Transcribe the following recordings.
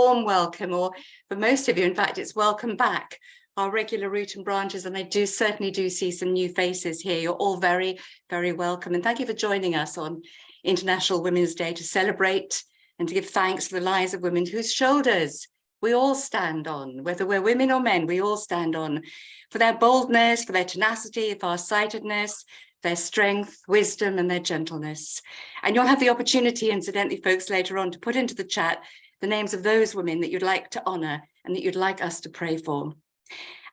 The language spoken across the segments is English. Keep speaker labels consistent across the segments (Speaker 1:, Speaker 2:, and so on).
Speaker 1: warm welcome, or for most of you, in fact, it's welcome back, our regular root and branches, and I certainly do see some new faces here. You're all very, very welcome. And thank you for joining us on International Women's Day to celebrate and to give thanks for the lives of women whose shoulders we all stand on, whether we're women or men, we all stand on, for their boldness, for their tenacity, farsightedness, their strength, wisdom, and their gentleness. And you'll have the opportunity, incidentally, folks, later on to put into the chat the names of those women that you'd like to honor and that you'd like us to pray for.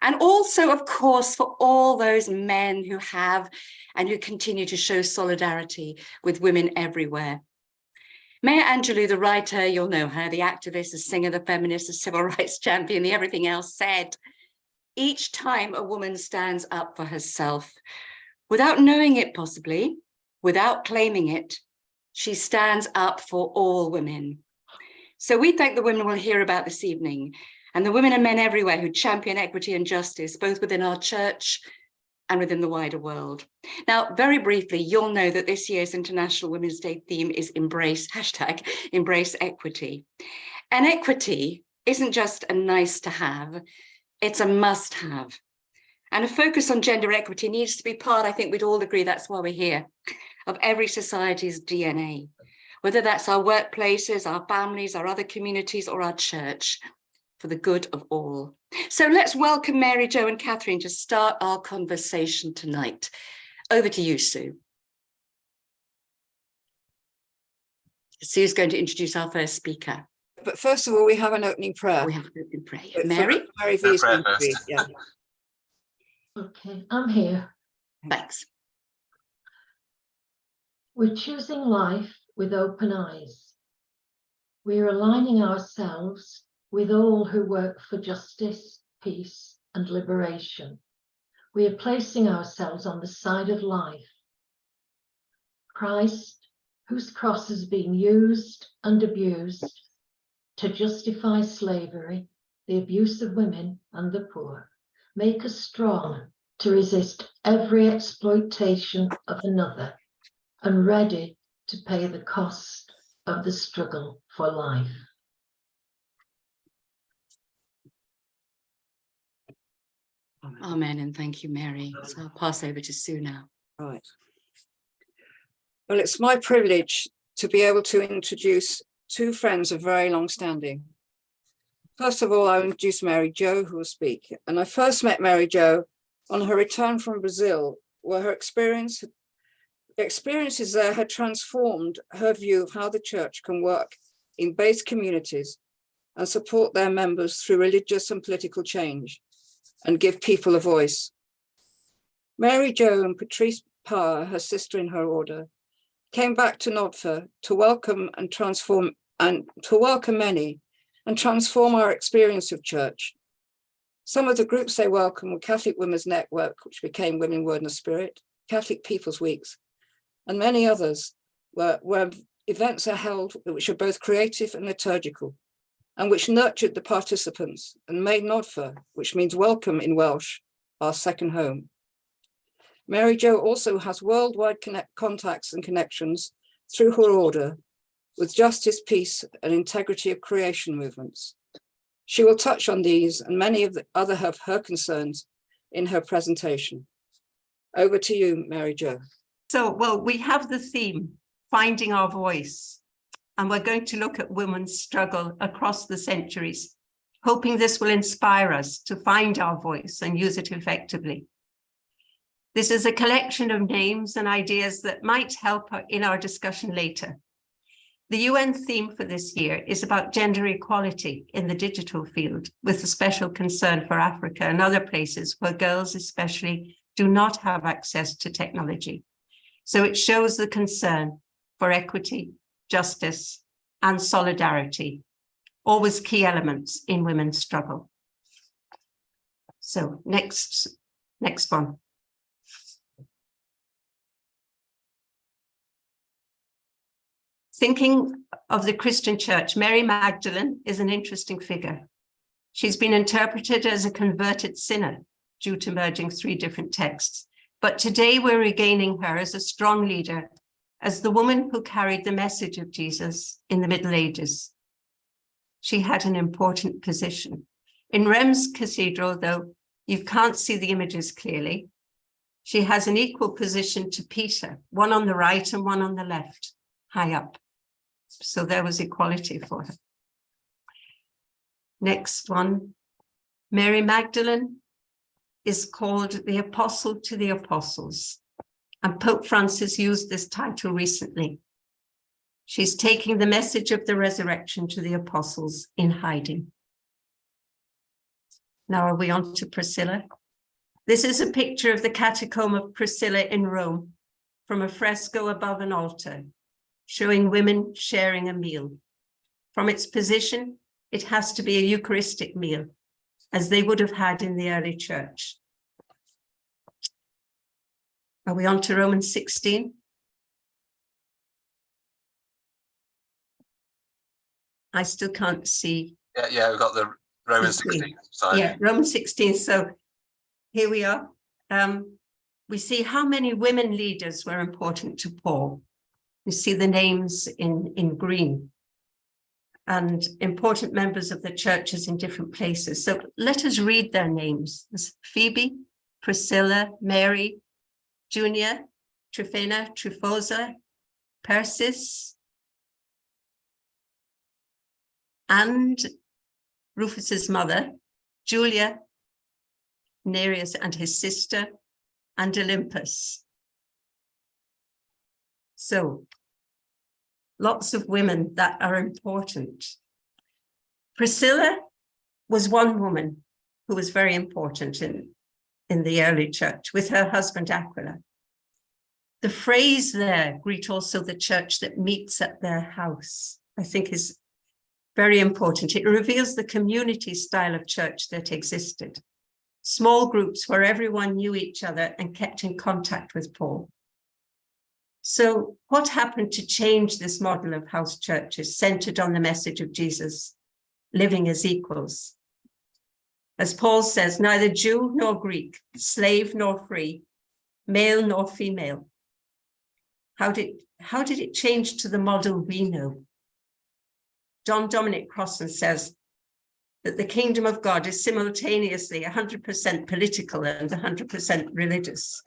Speaker 1: And also, of course, for all those men who have and who continue to show solidarity with women everywhere. Maya Angelou, the writer, you'll know her, the activist, the singer, the feminist, the civil rights champion, the everything else, said, each time a woman stands up for herself, without knowing it possibly, without claiming it, she stands up for all women. So we thank the women we'll hear about this evening, and the women and men everywhere who champion equity and justice, both within our church and within the wider world. Now, very briefly, you'll know that this year's International Women's Day theme is embrace equity. And equity isn't just a nice to have, it's a must have. And a focus on gender equity needs to be part, I think we'd all agree, that's why we're here, of every society's DNA, whether that's our workplaces, our families, our other communities, or our church, for the good of all. So let's welcome Mary Jo and Katharine to start our conversation tonight. Over to you, Sue. Sue's going to introduce our first speaker.
Speaker 2: But first of all, we have an opening prayer.
Speaker 1: We have an opening prayer. Mary?
Speaker 2: Mary V's going to read, yeah.
Speaker 3: Okay, I'm here.
Speaker 1: Thanks.
Speaker 3: We're choosing life with open eyes. We're aligning ourselves with all who work for justice, peace, and liberation. We are placing ourselves on the side of life. Christ, whose cross has been used and abused to justify slavery, the abuse of women and the poor, make us strong to resist every exploitation of another and ready to pay the cost of the struggle for life.
Speaker 1: Amen, and thank you, Mary. So I'll pass over to Sue now.
Speaker 2: Right. Well, it's my privilege to be able to introduce two friends of very long standing. First of all, I'll introduce Mary Jo, who will speak. And I first met Mary Jo on her return from Brazil, where her experiences there had transformed her view of how the church can work in base communities and support their members through religious and political change and give people a voice. Mary Jo and Patrice Power, her sister in her order, came back to Nodfer to welcome many and transform our experience of church. Some of the groups they welcomed were Catholic Women's Network, which became Women, Word and Spirit, Catholic People's Weeks, and many others where events are held which are both creative and liturgical, and which nurtured the participants and made Nodfer, which means welcome in Welsh, our second home. Mary Jo also has worldwide contacts and connections through her order with justice, peace, and integrity of creation movements. She will touch on these and many of the other of her concerns in her presentation. Over to you, Mary Jo.
Speaker 4: So, well, we have the theme, Finding Our Voice, and we're going to look at women's struggle across the centuries, hoping this will inspire us to find our voice and use it effectively. This is a collection of names and ideas that might help in our discussion later. The UN theme for this year is about gender equality in the digital field, with a special concern for Africa and other places where girls especially do not have access to technology. So it shows the concern for equity, justice, and solidarity, always key elements in women's struggle. So next one. Thinking of the Christian church, Mary Magdalene is an interesting figure. She's been interpreted as a converted sinner due to merging three different texts. But today we're regaining her as a strong leader, as the woman who carried the message of Jesus in the Middle Ages. she had an important position. In Reims Cathedral, though, you can't see the images clearly. She has an equal position to Peter, one on the right and one on the left, high up. So there was equality for her. Next one, Mary Magdalene is called the Apostle to the Apostles, and Pope Francis used this title recently. She's taking the message of the resurrection to the apostles in hiding. Now are we on to Priscilla? This is a picture of the catacomb of Priscilla in Rome from a fresco above an altar, showing women sharing a meal. From its position, it has to be a Eucharistic meal, as they would have had in the early church. Are we on to Romans 16? I still can't see.
Speaker 5: Yeah, we've got the Romans 16 side.
Speaker 4: Yeah, Romans 16. So here we are. We see how many women leaders were important to Paul. You see the names in green, and important members of the churches in different places. So let us read their names. There's Phoebe, Priscilla, Mary, Junia, Tryphena, Tryphosa, Persis, and Rufus's mother, Julia, Nereus and his sister, and Olympus. So lots of women that are important. Priscilla was one woman who was very important in the early church with her husband Aquila. The phrase there, greet also the church that meets at their house, I think is very important. It reveals the community style of church that existed. Small groups where everyone knew each other and kept in contact with Paul. So what happened to change this model of house churches centered on the message of Jesus, living as equals? As Paul says, neither Jew nor Greek, slave nor free, male nor female. How did it change to the model we know? John Dominic Crossan says that the kingdom of God is simultaneously 100% political and 100% religious.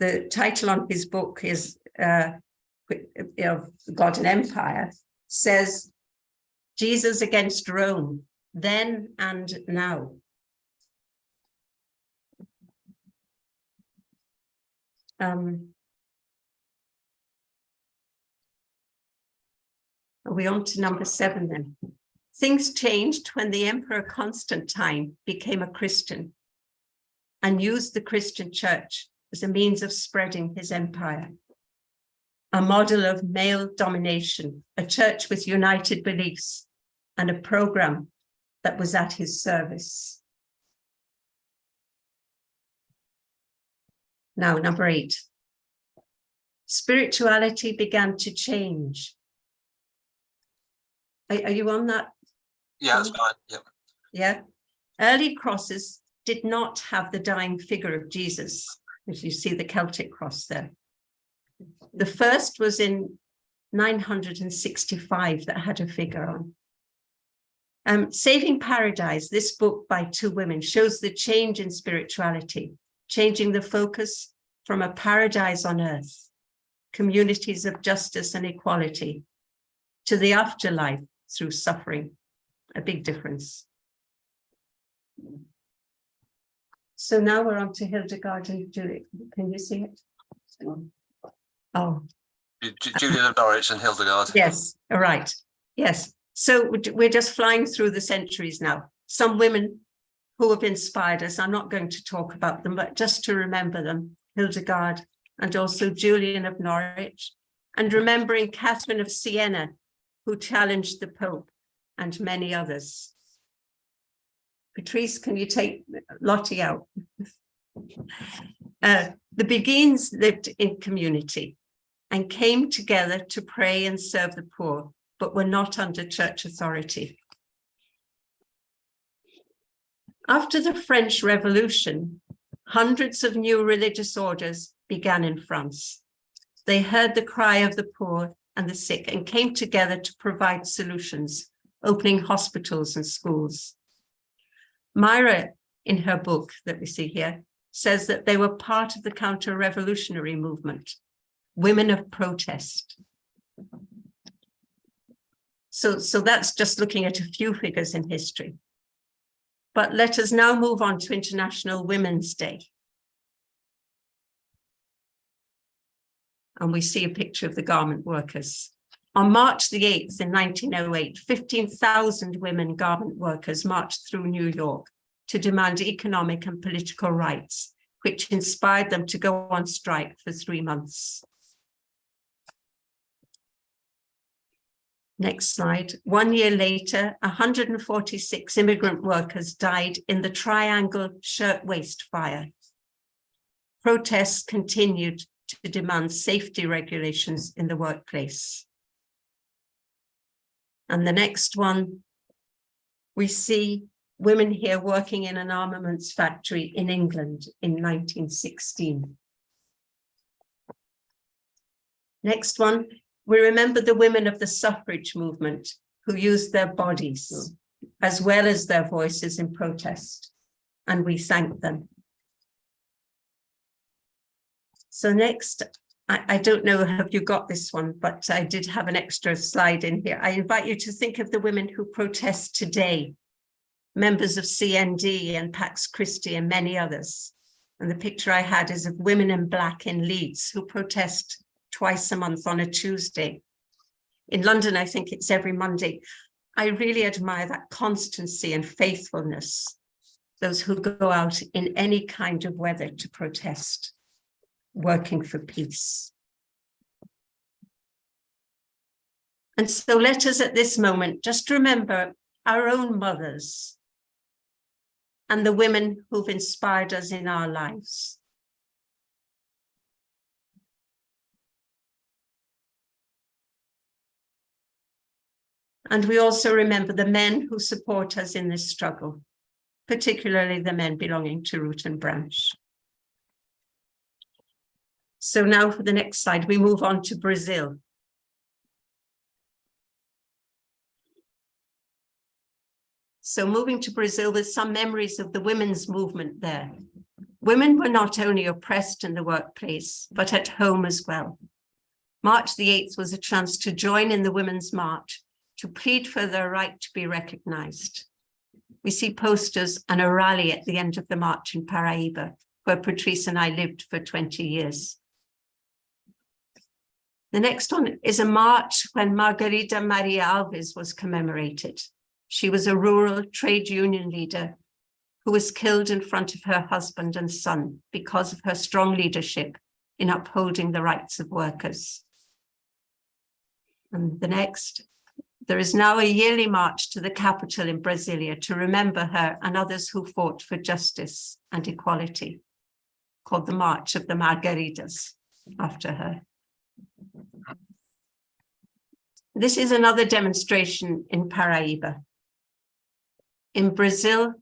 Speaker 4: The title on his book is of God and Empire, says Jesus against Rome, then and now. Are we on to number 7 then? Things changed when the Emperor Constantine became a Christian and used the Christian church as a means of spreading his empire. A model of male domination, a church with united beliefs, and a program that was at his service. Now, number 8. Spirituality began to change. Are you on that?
Speaker 5: Yeah, that's fine. Yep.
Speaker 4: Yeah. Early crosses did not have the dying figure of Jesus, as you see the Celtic cross there. The first was in 965 that had a figure on. Saving Paradise, this book by 2 women, shows the change in spirituality, changing the focus from a paradise on earth, communities of justice and equality, to the afterlife through suffering. A big difference. So now we're on to Hildegard and Julie. Can you see it? Oh.
Speaker 5: Julian of Norwich and Hildegard.
Speaker 4: Yes, all right. Yes. So we're just flying through the centuries now. Some women who have inspired us. I'm not going to talk about them, but just to remember them, Hildegard and also Julian of Norwich, and remembering Catharine of Siena, who challenged the Pope, and many others. Patrice, can you take Lottie out? The Beguines lived in community and came together to pray and serve the poor, but were not under church authority. After the French Revolution, hundreds of new religious orders began in France. They heard the cry of the poor and the sick and came together to provide solutions opening hospitals and schools. Myra, in her book that we see here, says that they were part of the counter-revolutionary movement, women of protest. So that's just looking at a few figures in history. But let us now move on to International Women's Day. And we see a picture of the garment workers. On March the 8th in 1908, 15,000 women garment workers marched through New York to demand economic and political rights, which inspired them to go on strike for 3 months. Next slide. 1 year later, 146 immigrant workers died in the Triangle Shirtwaist Fire. Protests continued to demand safety regulations in the workplace. And the next one, we see women here working in an armaments factory in England in 1916. Next one, we remember the women of the suffrage movement who used their bodies as well as their voices in protest, and we thank them. So next, I don't know, have you got this one, but I did have an extra slide in here. I invite you to think of the women who protest today, members of CND and Pax Christi and many others. And the picture I had is of women in black in Leeds who protest twice a month on a Tuesday. In London, I think it's every Monday. I really admire that constancy and faithfulness, those who go out in any kind of weather to protest, working for peace. And so let us at this moment just remember our own mothers and the women who've inspired us in our lives. And we also remember the men who support us in this struggle, particularly the men belonging to Root and Branch. So now for the next slide, we move on to Brazil. So moving to Brazil with some memories of the women's movement there. Women were not only oppressed in the workplace, but at home as well. March the 8th was a chance to join in the Women's March, to plead for their right to be recognized. We see posters and a rally at the end of the march in Paraíba, where Patrice and I lived for 20 years. The next one is a march when Margarida Maria Alves was commemorated. She was a rural trade union leader who was killed in front of her husband and son because of her strong leadership in upholding the rights of workers. And the next, there is now a yearly march to the capital in Brasilia to remember her and others who fought for justice and equality, called the March of the Margaridas, after her. This is another demonstration in Paraíba. In Brazil,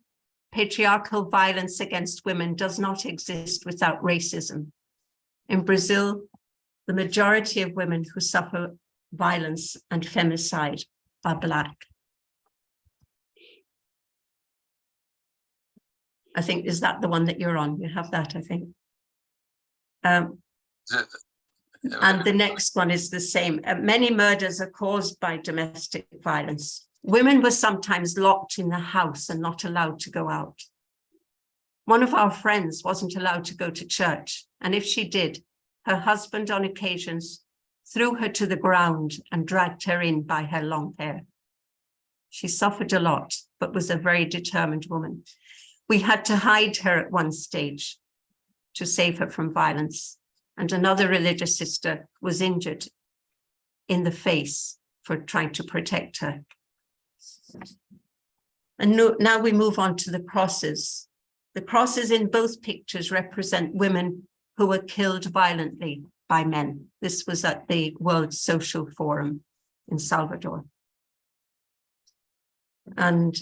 Speaker 4: patriarchal violence against women does not exist without racism. In Brazil, the majority of women who suffer violence and femicide are Black. I think, is that the one that you're on? You have that, I think. And the next one is the same. Many murders are caused by domestic violence. Women were sometimes locked in the house and not allowed to go out. One of our friends wasn't allowed to go to church, and if she did, her husband on occasions threw her to the ground and dragged her in by her long hair. She suffered a lot, but was a very determined woman. We had to hide her at one stage to save her from violence, and another religious sister was injured in the face for trying to protect her. And now we move on to the crosses. The crosses in both pictures represent women who were killed violently by men. This was at the World Social Forum in Salvador. And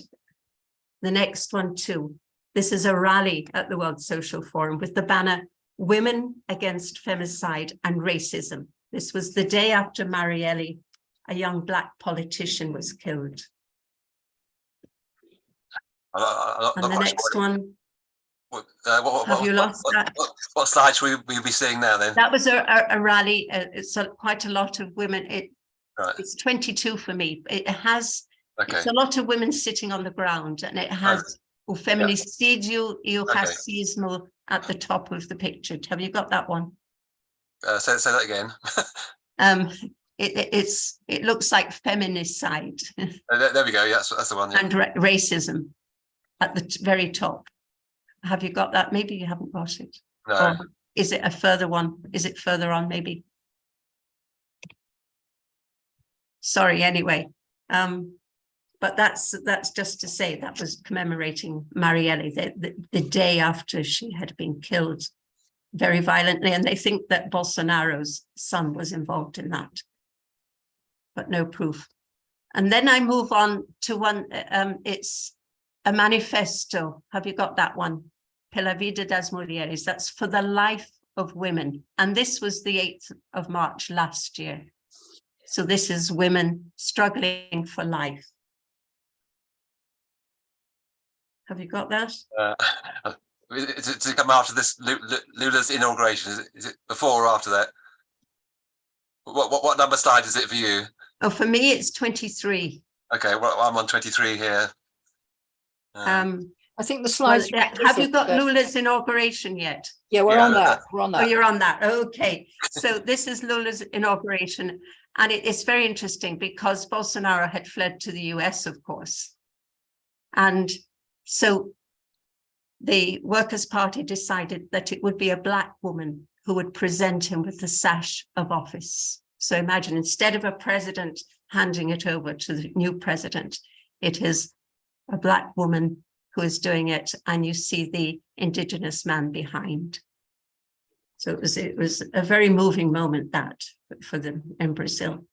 Speaker 4: the next one too. This is a rally at the World Social Forum with the banner, Women Against Femicide and Racism. This was the day after Marielle, a young Black politician, was killed. And the next one,
Speaker 5: What
Speaker 4: have you lost that?
Speaker 5: What slide should we be seeing now then?
Speaker 4: That was a rally. It's quite a lot of women.
Speaker 5: Right.
Speaker 4: It's 22 for me. It has,
Speaker 5: Okay.
Speaker 4: it's a lot of women sitting on the ground, and it has o feminicídio e o racismo at the top of the picture. Have you got that one?
Speaker 5: Say that again.
Speaker 4: It looks like feminicide.
Speaker 5: There we go. Yeah, that's the one. Yeah.
Speaker 4: And racism at the very top. Have you got that? Maybe you haven't got it.
Speaker 5: No.
Speaker 4: Or is it a further one? Is it further on? Maybe. Sorry. Anyway, but that's just to say that was commemorating Marielle the day after she had been killed very violently, and they think that Bolsonaro's son was involved in that, but no proof. And then I move on to one. It's a manifesto. Have you got that one? Pela vida das mulheres. That's for the life of women. And this was the 8th of March last year. So this is women struggling for life. Have you got that?
Speaker 5: Does it come after this Lula's inauguration? Is it before or after that? What number slide is it for you?
Speaker 4: Oh, for me, it's 23.
Speaker 5: Okay, well, I'm on 23 here.
Speaker 2: I think the slides.
Speaker 4: Well, have you got Lula's inauguration yet?
Speaker 2: Yeah, we're on that. We're on that.
Speaker 4: Oh, you're on that. Okay. So this is Lula's inauguration. And it's very interesting because Bolsonaro had fled to the US, of course. And so the Workers' Party decided that it would be a Black woman who would present him with the sash of office. So imagine, instead of a president handing it over to the new president, it is a Black woman who is doing it, and you see the indigenous man behind. So it was a very moving moment, that for them in Brazil.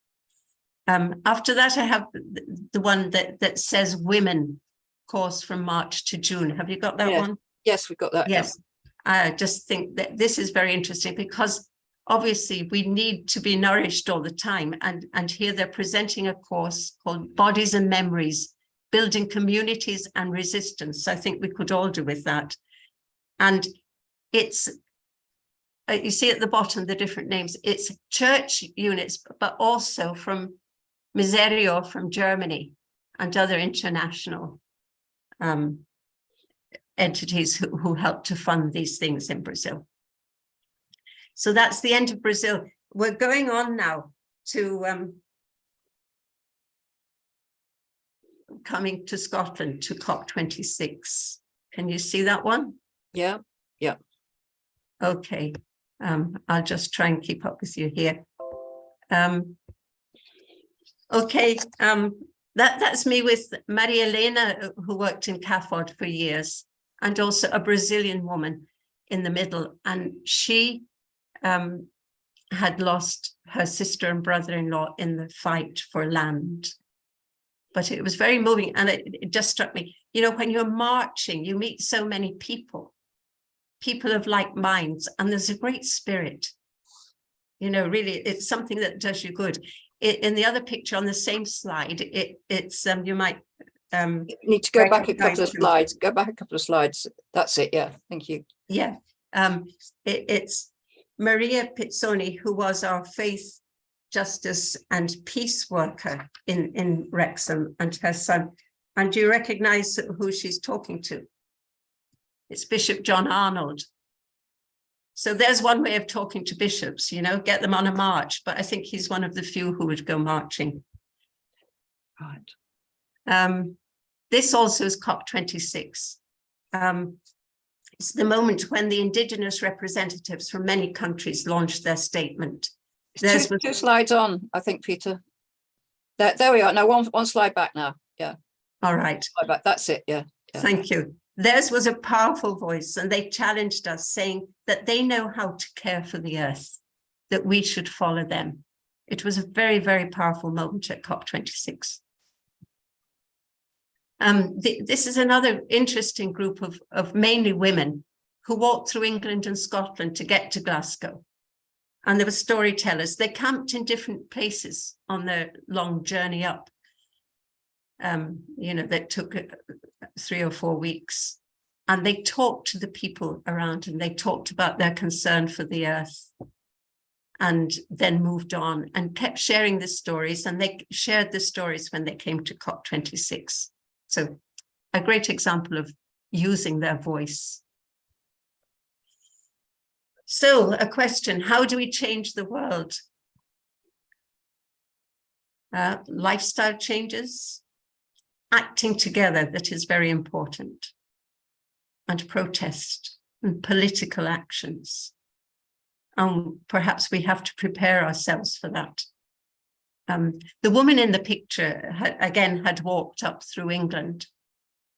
Speaker 4: After that, I have the one that says women course from March to June. Have you got that one?
Speaker 2: Yes, we've got that.
Speaker 4: Yes. I just think that this is very interesting because obviously we need to be nourished all the time. And here they're presenting a course called Bodies and Memories, Building Communities and Resistance. I think we could all do with that. And it's, you see at the bottom, the different names. It's church units, but also from Miserio from Germany and other international entities who help to fund these things in Brazil. So that's the end of Brazil. We're going on now to coming to Scotland to COP26. Can you see that one?
Speaker 2: Yeah, yeah.
Speaker 4: Okay, I'll just try and keep up with you here. Okay, that's me with Maria Helena, who worked in CAFOD for years, and also a Brazilian woman in the middle. And she had lost her sister and brother-in-law in the fight for land. But it was very moving. And it just struck me, you know, when you're marching, you meet so many people of like minds, and there's a great spirit. You know, really, it's something that does you good. In the other picture on the same slide, it's you might
Speaker 2: you need to go back a couple of slides. Go back a couple of slides. That's it. Yeah, thank you.
Speaker 4: Yeah, it's Maria Pizzoni, who was our faith, justice, and peace worker in Wrexham, and her son. And do you recognize who she's talking to? It's Bishop John Arnold. So there's one way of talking to bishops, you know, get them on a march, but I think he's one of the few who would go marching.
Speaker 2: Right.
Speaker 4: This also is COP26. It's the moment when the indigenous representatives from many countries launched their statement.
Speaker 2: There's two slides on, I think, Peter. There we are. No, one slide back now. Yeah.
Speaker 4: All right.
Speaker 2: Slide back. That's it. Yeah.
Speaker 4: Thank you. Theirs was a powerful voice, and they challenged us, saying that they know how to care for the earth, that we should follow them. It was a very, very powerful moment at COP26. This is another interesting group of mainly women who walked through England and Scotland to get to Glasgow. And there were storytellers. They camped in different places on their long journey up. You know, that took 3 or 4 weeks, and they talked to the people around, and they talked about their concern for the earth, and then moved on and kept sharing the stories, and they shared the stories when they came to COP26. So a great example of using their voice. So a question, how do we change the world? Lifestyle changes, acting together, that is very important, and protest and political actions. Perhaps we have to prepare ourselves for that. The woman in the picture had walked up through England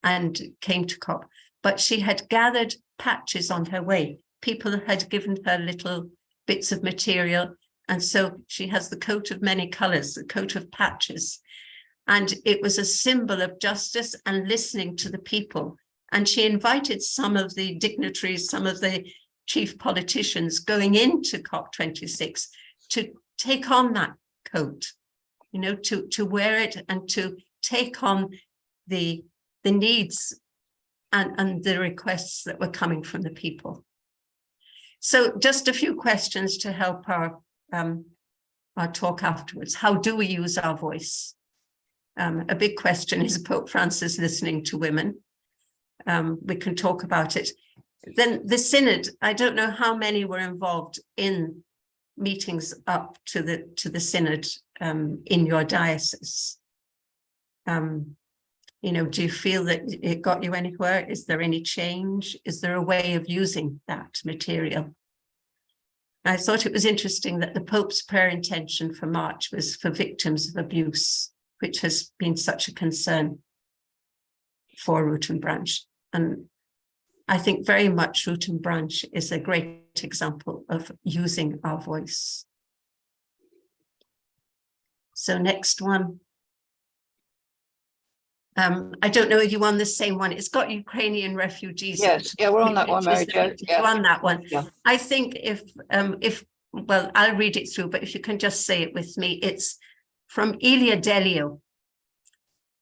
Speaker 4: and came to COP, but she had gathered patches on her way. People had given her little bits of material, and so she has the coat of many colours, the coat of patches. And it was a symbol of justice and listening to the people. And she invited some of the dignitaries, some of the chief politicians going into COP26 to take on that coat, you know, to wear it and to take on the needs and the requests that were coming from the people. So just a few questions to help our talk afterwards. How do we use our voice? A big question is Pope Francis listening to women? We can talk about it. Then the synod, I don't know how many were involved in meetings up to the synod in your diocese. You know, do you feel that it got you anywhere? Is there any change? Is there a way of using that material? I thought it was interesting that the Pope's prayer intention for March was for victims of abuse, which has been such a concern for Root and Branch. And I think very much Root and Branch is a great example of using our voice. So next one. I don't know if you on the same one. It's got Ukrainian refugees.
Speaker 2: Yes, yeah, we're on that one, Mary Jo.
Speaker 4: Yeah. On that one.
Speaker 2: Yeah.
Speaker 4: I think if, well, I'll read it through, but if you can just say it with me, it's from Elia Delio.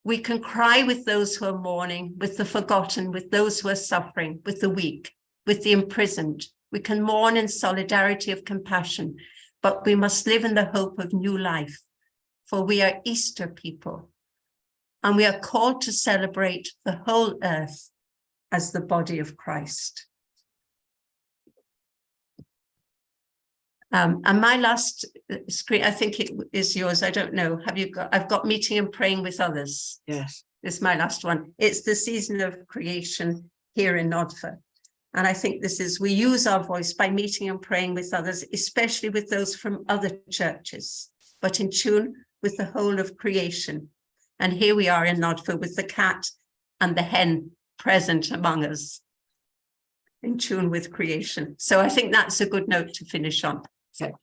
Speaker 4: We can cry with those who are mourning, with the forgotten, with those who are suffering, with the weak, with the imprisoned. We can mourn in solidarity of compassion, but we must live in the hope of new life, for we are Easter people, and we are called to celebrate the whole earth as the body of Christ. And my last screen, I think it is yours. I don't know. Have you got? I've got meeting and praying with others.
Speaker 2: Yes.
Speaker 4: This is my last one. It's the season of creation here in Nodfa. And I think this is, we use our voice by meeting and praying with others, especially with those from other churches, but in tune with the whole of creation. And here we are in Nodfa with the cat and the hen present among us, in tune with creation. So I think that's a good note to finish on.
Speaker 2: Okay.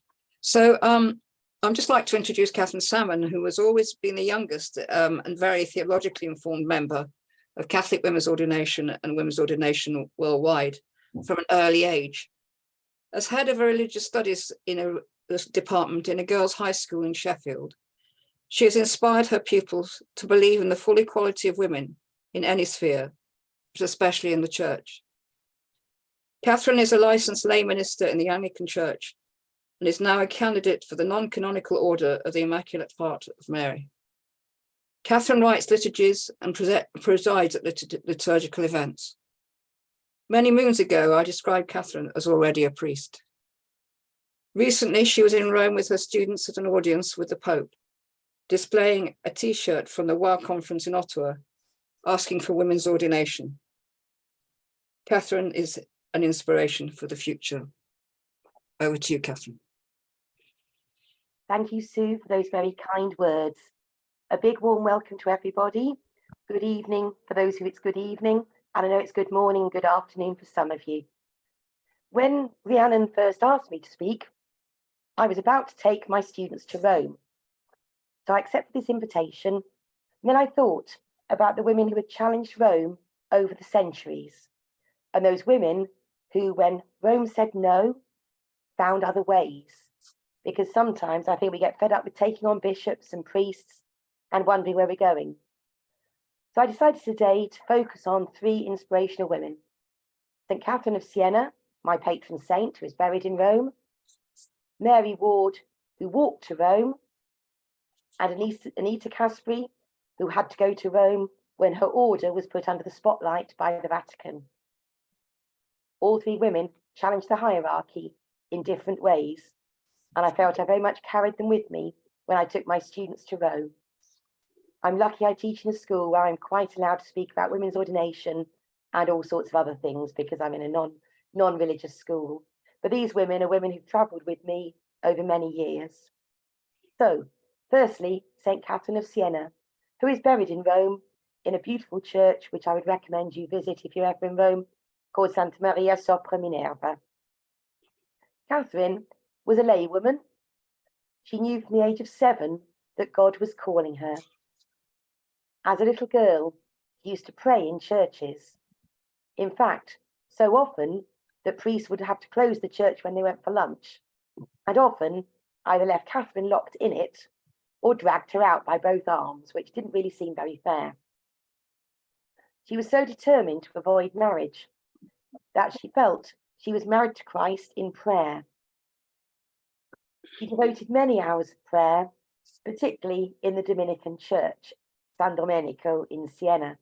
Speaker 2: So I'd just like to introduce Katharine Salmon, who has always been the youngest and very theologically informed member of Catholic women's ordination and women's ordination worldwide from an early age. As head of religious studies in a department in a girls' high school in Sheffield, she has inspired her pupils to believe in the full equality of women in any sphere, but especially in the church. Katharine is a licensed lay minister in the Anglican Church and is now a candidate for the non-canonical order of the Immaculate Heart of Mary. Katharine writes liturgies and presides at liturgical events. Many moons ago, I described Katharine as already a priest. Recently, she was in Rome with her students at an audience with the Pope, displaying a T-shirt from the WOW conference in Ottawa, asking for women's ordination. Katharine is an inspiration for the future. Over to you, Katharine.
Speaker 6: Thank you, Sue, for those very kind words. A big warm welcome to everybody. Good evening for those who it's good evening, and I know it's good morning and good afternoon for some of you. When Rhiannon first asked me to speak, I was about to take my students to Rome. So I accepted this invitation, and then I thought about the women who had challenged Rome over the centuries, and those women who, when Rome said no, found other ways. Because sometimes I think we get fed up with taking on bishops and priests and wondering where we're going. So I decided today to focus on 3 inspirational women. St. Catherine of Siena, my patron saint, who is buried in Rome, Mary Ward, who walked to Rome, and Anita Caspary, who had to go to Rome when her order was put under the spotlight by the Vatican. All 3 women challenged the hierarchy in different ways, and I felt I very much carried them with me when I took my students to Rome. I'm lucky I teach in a school where I'm quite allowed to speak about women's ordination and all sorts of other things because I'm in a non-religious school. But these women are women who've travelled with me over many years. So, firstly, St. Catherine of Siena, who is buried in Rome in a beautiful church, which I would recommend you visit if you're ever in Rome, called Santa Maria sopra Minerva. Catherine was a laywoman. She knew from the age of 7 that God was calling her. As a little girl, she used to pray in churches. In fact, so often that priests would have to close the church when they went for lunch, and often either left Catherine locked in it or dragged her out by both arms, which didn't really seem very fair. She was so determined to avoid marriage that she felt she was married to Christ in prayer. She devoted many hours of prayer, particularly in the Dominican church, San Domenico in Siena.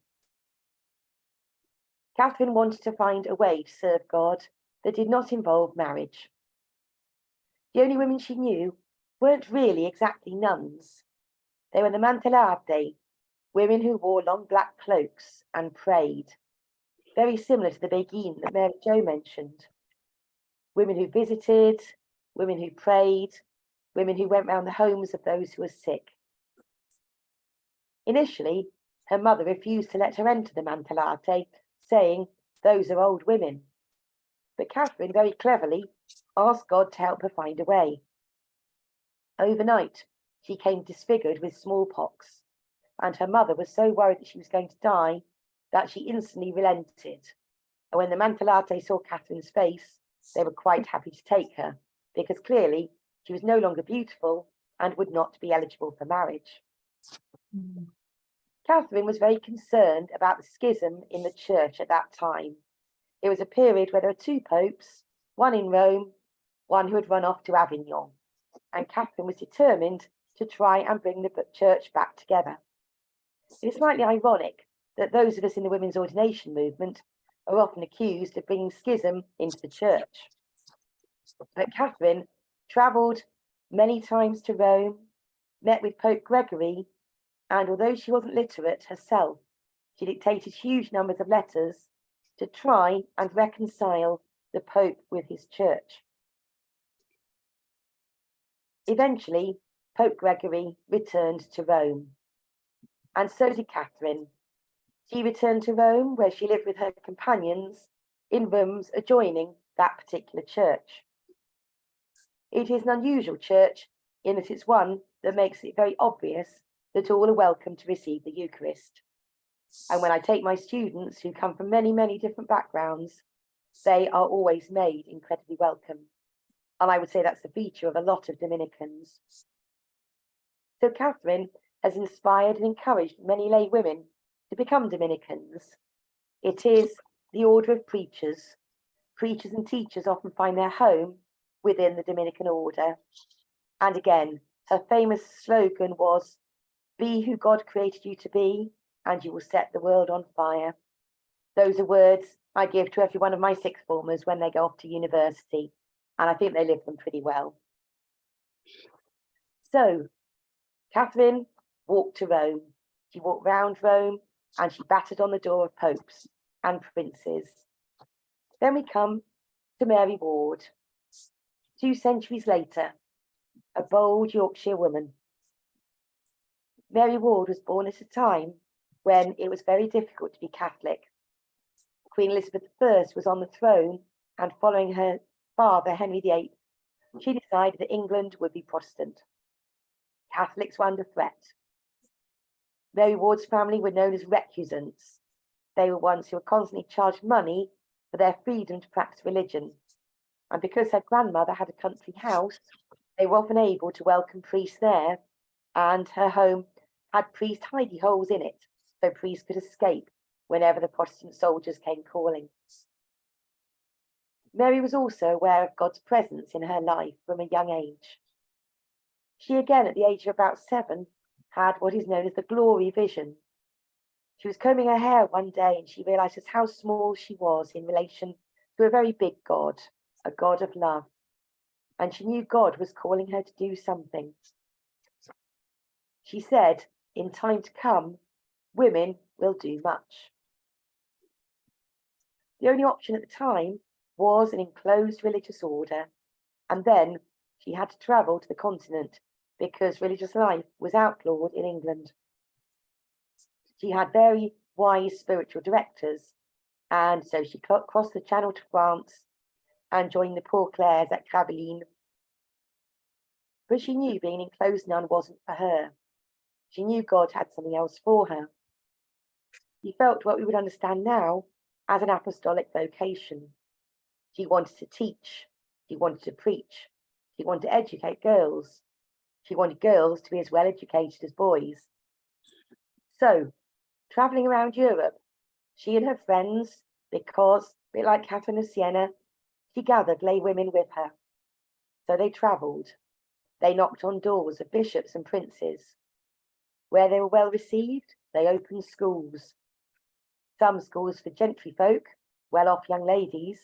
Speaker 6: Catherine wanted to find a way to serve God that did not involve marriage. The only women she knew weren't really exactly nuns. They were the Mantellate, women who wore long black cloaks and prayed, very similar to the Beguine that Mary Jo mentioned. Women who visited, women who prayed, women who went round the homes of those who were sick. Initially, her mother refused to let her enter the Mantellate, saying, "Those are old women." But Catherine very cleverly asked God to help her find a way. Overnight, she came disfigured with smallpox, and her mother was so worried that she was going to die that she instantly relented. And when the Mantellate saw Catherine's face, they were quite happy to take her, because clearly she was no longer beautiful and would not be eligible for marriage. Catherine was very concerned about the schism in the church at that time. It was a period where there were 2 popes, one in Rome, one who had run off to Avignon, and Catherine was determined to try and bring the church back together. It is slightly ironic that those of us in the women's ordination movement are often accused of bringing schism into the church. But Catherine travelled many times to Rome, met with Pope Gregory, and although she wasn't literate herself, she dictated huge numbers of letters to try and reconcile the Pope with his church. Eventually, Pope Gregory returned to Rome, and so did Catherine. She returned to Rome, where she lived with her companions in rooms adjoining that particular church. It is an unusual church in that it's one that makes it very obvious that all are welcome to receive the Eucharist. And when I take my students who come from many, many different backgrounds, they are always made incredibly welcome. And I would say that's the feature of a lot of Dominicans. So Catherine has inspired and encouraged many lay women to become Dominicans. It is the order of preachers. Preachers and teachers often find their home within the Dominican order. And again, her famous slogan was, "Be who God created you to be, and you will set the world on fire." Those are words I give to every one of my sixth formers when they go off to university, and I think they live them pretty well. So, Catherine walked to Rome. She walked round Rome, and she battered on the door of popes and princes. Then we come to Mary Ward. 2 centuries later, a bold Yorkshire woman. Mary Ward was born at a time when it was very difficult to be Catholic. Queen Elizabeth I was on the throne, and following her father, Henry VIII, she decided that England would be Protestant. Catholics were under threat. Mary Ward's family were known as recusants. They were ones who were constantly charged money for their freedom to practice religion. And because her grandmother had a country house, they were often able to welcome priests there, and her home had priest hidey holes in it, so priests could escape whenever the Protestant soldiers came calling. Mary was also aware of God's presence in her life from a young age. She again, at the age of about 7, had what is known as the glory vision. She was combing her hair one day and she realized just how small she was in relation to a very big God, a God of love. And she knew God was calling her to do something. She said, in time to come, women will do much. The only option at the time was an enclosed religious order, and then she had to travel to the continent because religious life was outlawed in England. She had very wise spiritual directors, and so she crossed the Channel to France and joined the Poor Clares at Gravelines. But she knew being an enclosed nun wasn't for her. She knew God had something else for her. She felt what we would understand now as an apostolic vocation. She wanted to teach. She wanted to preach. She wanted to educate girls. She wanted girls to be as well educated as boys. So, travelling around Europe, she and her friends, because, a bit like Katharine of Siena, she gathered lay women with her. So they travelled. They knocked on doors of bishops and princes. Where they were well received, they opened schools. Some schools for gentry folk, well-off young ladies,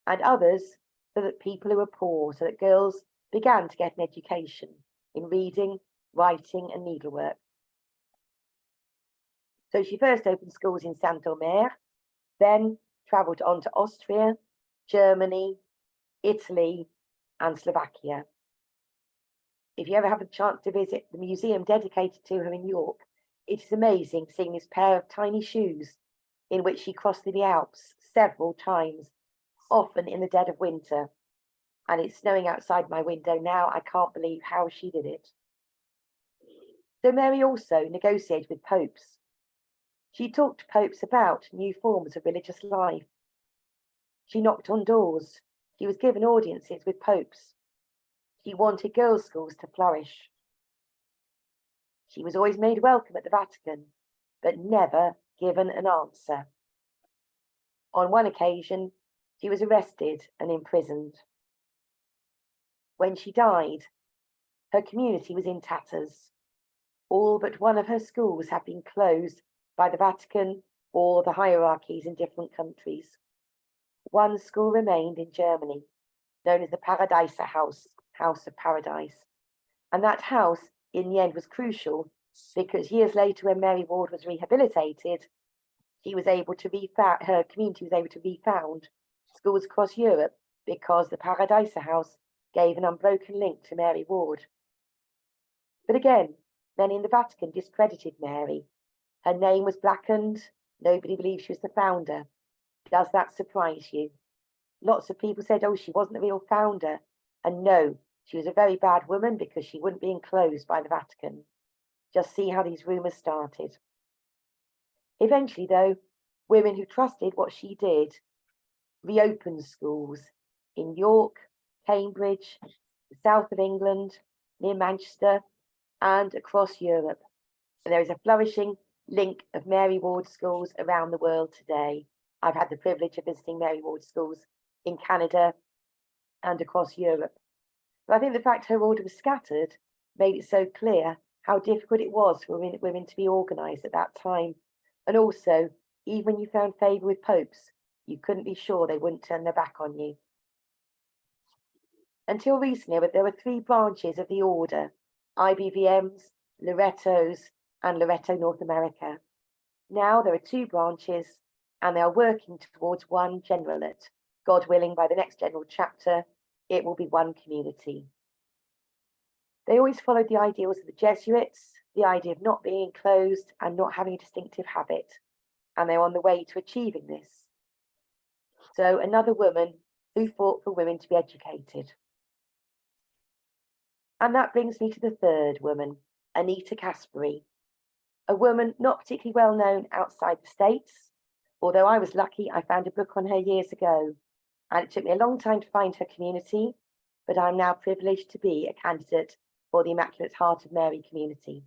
Speaker 6: and others for the people who were poor, so that girls began to get an education in reading, writing, and needlework. So she first opened schools in Saint-Omer, then travelled on to Austria, Germany, Italy, and Slovakia. If you ever have a chance to visit the museum dedicated to her in York, it is amazing seeing this pair of tiny shoes in which she crossed the Alps several times, often in the dead of winter. And it's snowing outside my window now. I can't believe how she did it. So Mary also negotiated with popes. She talked to popes about new forms of religious life. She knocked on doors. She was given audiences with popes. She wanted girls' schools to flourish. She was always made welcome at the Vatican, but never given an answer. On one occasion, she was arrested and imprisoned. When she died, her community was in tatters. All but one of her schools had been closed by the Vatican or the hierarchies in different countries. One school remained in Germany, known as the Paradiese House, House of Paradise. And that house, in the end, was crucial because years later, when Mary Ward was rehabilitated, she was able to her community was able to refound schools across Europe because the Paradiese House gave an unbroken link to Mary Ward. But again, many in the Vatican discredited Mary. Her name was blackened. Nobody believed she was the founder. Does that surprise you? Lots of people said, oh, she wasn't the real founder. And no, she was a very bad woman because she wouldn't be enclosed by the Vatican. Just see how these rumours started. Eventually, though, women who trusted what she did reopened schools in York, Cambridge, the south of England, near Manchester, and across Europe. And there is a flourishing link of Mary Ward schools around the world today. I've had the privilege of visiting Mary Ward schools in Canada and across Europe. But I think the fact her order was scattered made it so clear how difficult it was for women to be organised at that time. And also, even when you found favour with popes, you couldn't be sure they wouldn't turn their back on you. Until recently, there were 3 branches of the order: IBVMs, Lorettos, and Loretto North America. Now there are 2 branches, and they are working towards one generalate. God willing, by the next general chapter, it will be one community. They always followed the ideals of the Jesuits, the idea of not being enclosed and not having a distinctive habit, and they're on the way to achieving this. So another woman who fought for women to be educated. And that brings me to the third woman, Anita Caspary, a woman not particularly well known outside the States, although I was lucky I found a book on her years ago, and it took me a long time to find her community, but I'm now privileged to be a candidate for the Immaculate Heart of Mary community.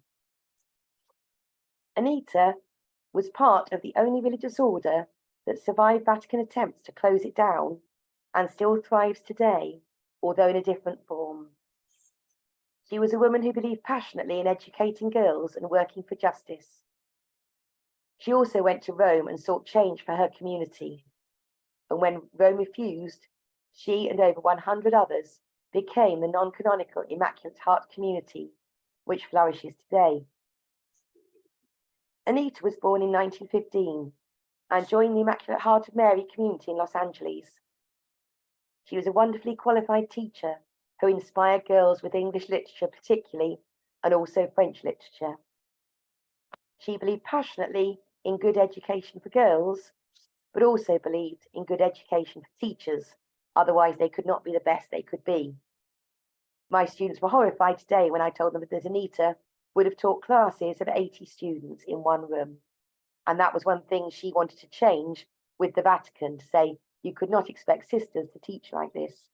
Speaker 6: Anita was part of the only religious order that survived Vatican attempts to close it down and still thrives today, although in a different form. She was a woman who believed passionately in educating girls and working for justice. She also went to Rome and sought change for her community. And when Rome refused, she and over 100 others became the non-canonical Immaculate Heart community, which flourishes today. Anita was born in 1915 and joined the Immaculate Heart of Mary community in Los Angeles. She was a wonderfully qualified teacher who inspired girls with English literature particularly, and also French literature. She believed passionately in good education for girls, but also believed in good education for teachers, otherwise they could not be the best they could be. My students were horrified today when I told them that Anita would have taught classes of 80 students in one room. And that was one thing she wanted to change with the Vatican, to say you could not expect sisters to teach like this.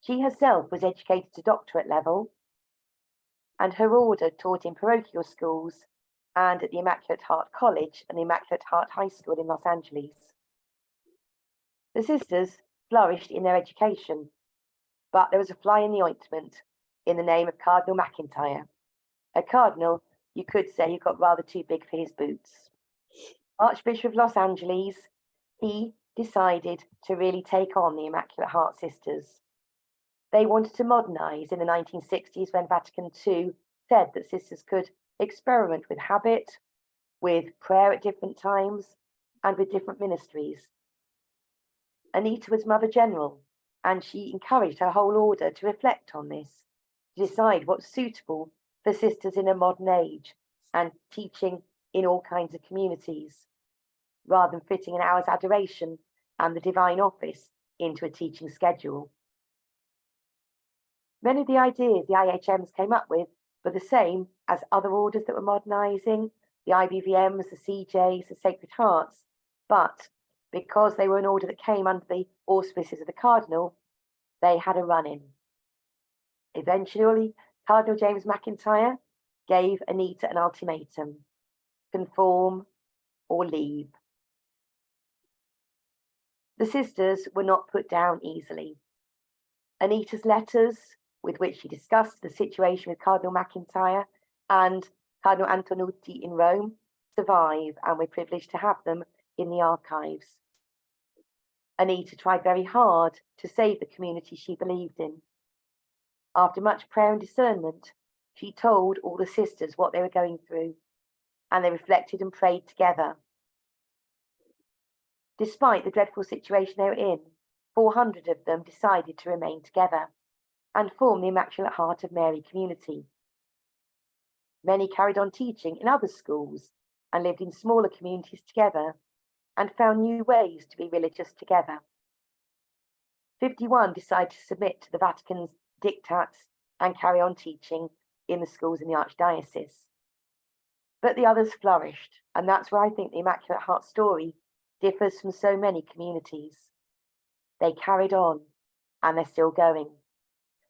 Speaker 6: She herself was educated to doctorate level, and her order taught in parochial schools and at the Immaculate Heart College and the Immaculate Heart High School in Los Angeles. The sisters flourished in their education, but there was a fly in the ointment in the name of Cardinal McIntyre, a cardinal you could say who got rather too big for his boots. Archbishop of Los Angeles, he decided to really take on the Immaculate Heart Sisters. They wanted to modernize in the 1960s when Vatican II said that sisters could experiment with habit, with prayer at different times, and with different ministries. Anita was Mother General, and she encouraged her whole order to reflect on this, to decide what's suitable for sisters in a modern age and teaching in all kinds of communities, rather than fitting an hour's adoration and the divine office into a teaching schedule. Many of the ideas the IHMs came up with were the same as other orders that were modernising, the IBVMs, the CJs, the Sacred Hearts, but because they were an order that came under the auspices of the Cardinal, they had a run-in. Eventually, Cardinal James McIntyre gave Anita an ultimatum: conform or leave. The sisters were not put down easily. Anita's letters, with which she discussed the situation with Cardinal McIntyre and Cardinal Antonucci in Rome, survive, and we're privileged to have them in the archives. Anita tried very hard to save the community she believed in. After much prayer and discernment, she told all the sisters what they were going through, and they reflected and prayed together. Despite the dreadful situation they were in, 400 of them decided to remain together and form the Immaculate Heart of Mary community. Many carried on teaching in other schools and lived in smaller communities together and found new ways to be religious together. 51 decided to submit to the Vatican's diktats and carry on teaching in the schools in the Archdiocese. But the others flourished, and that's where I think the Immaculate Heart story differs from so many communities. They carried on, and they're still going.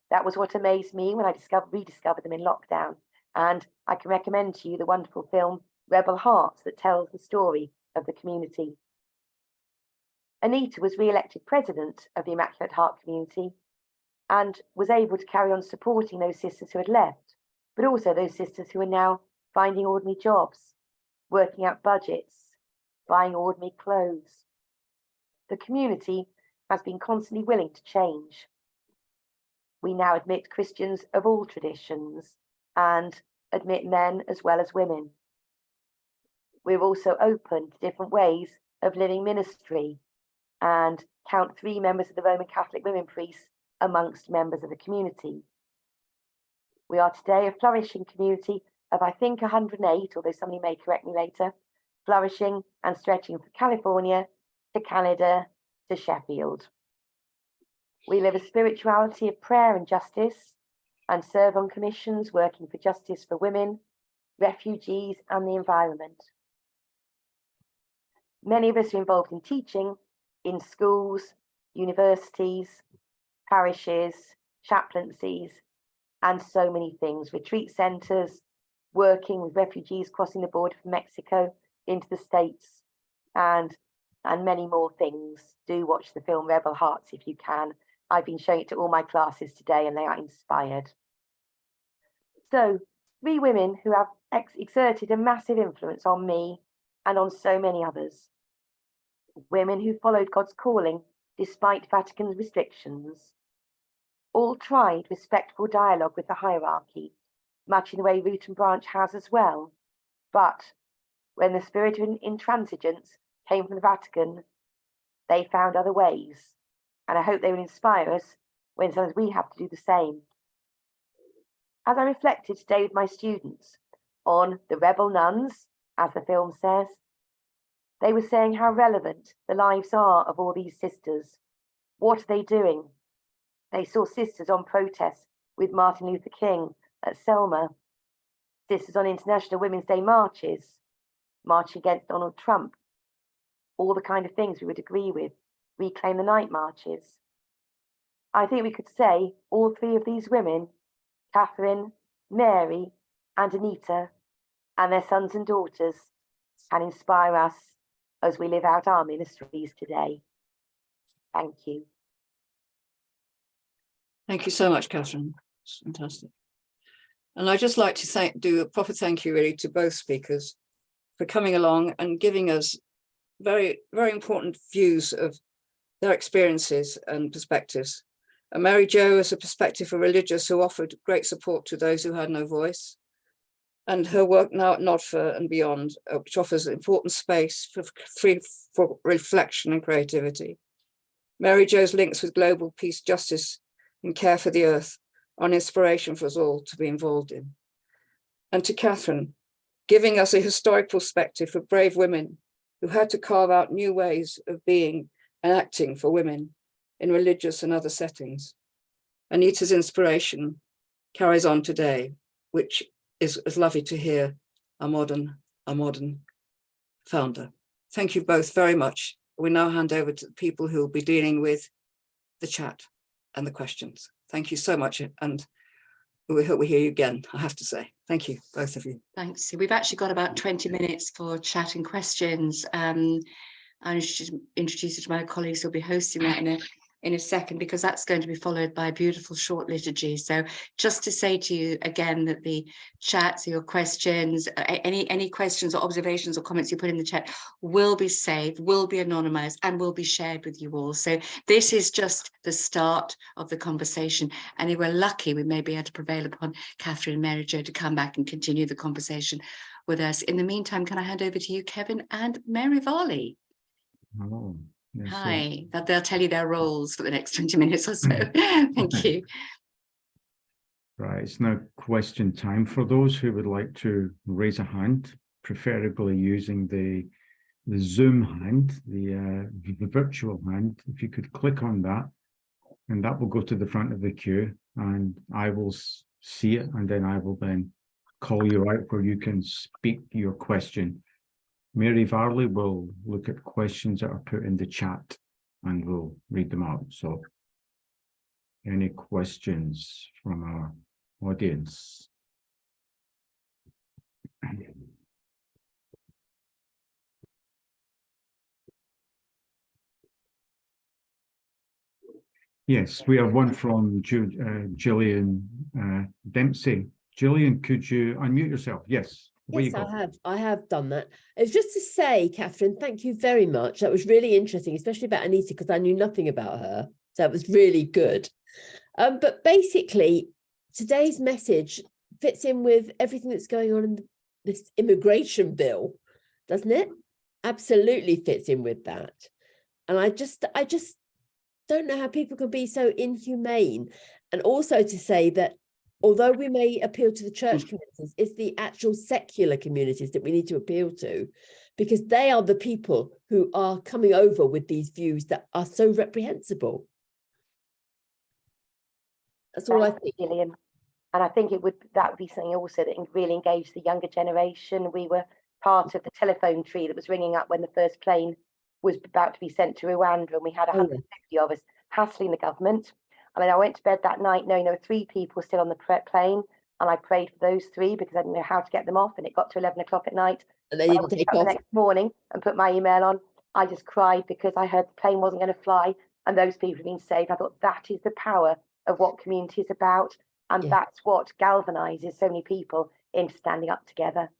Speaker 6: That was what amazed me when I rediscovered them in lockdown, and I can recommend to you the wonderful film Rebel Hearts that tells the story of the community. Anita was re-elected president of the Immaculate Heart community and was able to carry on supporting those sisters who had left, but also those sisters who are now finding ordinary jobs, working out budgets, buying ordinary clothes. The community has been constantly willing to change. We now admit Christians of all traditions and admit men as well as women. We're also open to different ways of living ministry and count 3 members of the Roman Catholic women priests amongst members of the community. We are today a flourishing community of, I think, 108, although somebody may correct me later, flourishing and stretching from California to Canada to Sheffield. We live a spirituality of prayer and justice and serve on commissions working for justice for women, refugees, and the environment. Many of us are involved in teaching in schools, universities, parishes, chaplaincies, and so many things, retreat centres, working with refugees crossing the border from Mexico into the States, and many more things. Do watch the film Rebel Hearts if you can. I've been showing it to all my classes today and they are inspired. So, 3 women who have exerted a massive influence on me and on so many others. Women who followed God's calling despite Vatican's restrictions. All tried respectful dialogue with the hierarchy, much in the way Root and Branch has as well. But when the spirit of intransigence came from the Vatican, they found other ways. And I hope they will inspire us when sometimes we have to do the same. As I reflected today with my students on the rebel nuns, as the film says, they were saying how relevant the lives are of all these sisters. What are they doing? They saw sisters on protests with Martin Luther King at Selma, sisters on International Women's Day marches, marching against Donald Trump, all the kind of things we would agree with, Reclaim the Night marches. I think we could say all 3 of these women, Katharine, Mary, and Anita, and their sons and daughters, can inspire us as we live out our ministries today. Thank you.
Speaker 2: Thank you so much, Katharine. It's fantastic. And I'd just like to do a proper thank you really to both speakers for coming along and giving us very, very important views of their experiences and perspectives. And Mary Jo is a perspective of religious who offered great support to those who had no voice. And her work now at Nodfer and beyond, which offers important space for reflection and creativity. Mary Jo's links with global peace, justice, and care for the earth are an inspiration for us all to be involved in. And to Katharine, giving us a historic perspective for brave women who had to carve out new ways of being and acting for women in religious and other settings. Anita's inspiration carries on today, which is lovely to hear a modern founder. Thank you both very much. We now hand over to the people who will be dealing with the chat and the questions. Thank you so much, and we hope we hear you again, I have to say. Thank you, both of you.
Speaker 1: Thanks. We've actually got about 20 minutes for chat and questions. I should introduce you to my colleagues who'll be hosting that in a second, because that's going to be followed by a beautiful short liturgy. So just to say to you again that the chats, your questions, any questions or observations or comments you put in the chat will be saved, will be anonymized, and will be shared with you all. So this is just the start of the conversation. And if we're lucky, we may be able to prevail upon Katharine and Mary Jo to come back and continue the conversation with us. In the meantime, can I hand over to you, Kevin and Mary Varley?
Speaker 7: Oh, yes,
Speaker 1: Hi, that they'll tell you their roles for the next 20 minutes or so. Thank you.
Speaker 7: Right, it's now question time. For those who would like to raise a hand, preferably using the Zoom hand, the virtual hand, if you could click on that, and that will go to the front of the queue, and I will see it, and then I will then call you out where you can speak your question. Mary Varley will look at questions that are put in the chat and we'll read them out. So any questions from our audience? Yes, we have one from Gillian Dempsey. Gillian, could you unmute yourself? Yes.
Speaker 8: Yes, I have done that. It's just to say, Katharine, thank you very much. That was really interesting, especially about Anita, because I knew nothing about her. So that was really good. But basically, today's message fits in with everything that's going on in this immigration bill, doesn't it? Absolutely fits in with that. And I just don't know how people can be so inhumane. And also to say that although we may appeal to the church communities, it's the actual secular communities that we need to appeal to, because they are the people who are coming over with these views that are so reprehensible. That's all I think.
Speaker 6: Gillian. And I think that would be something also that really engaged the younger generation. We were part of the telephone tree that was ringing up when the first plane was about to be sent to Rwanda, and we had 150 of us hassling the government. I mean, I went to bed that night knowing there were 3 people still on the plane, And I prayed for those 3 because I didn't know how to get them off. And it got to 11 o'clock at night.
Speaker 8: And they
Speaker 6: When I
Speaker 8: didn't
Speaker 6: woke
Speaker 8: take
Speaker 6: up the
Speaker 8: off.
Speaker 6: next morning and put my email on, I just cried because I heard the plane wasn't going to fly and those people have been saved. I thought that is the power of what community is about. And
Speaker 8: Yeah.
Speaker 6: that's what galvanizes so many people into standing up together.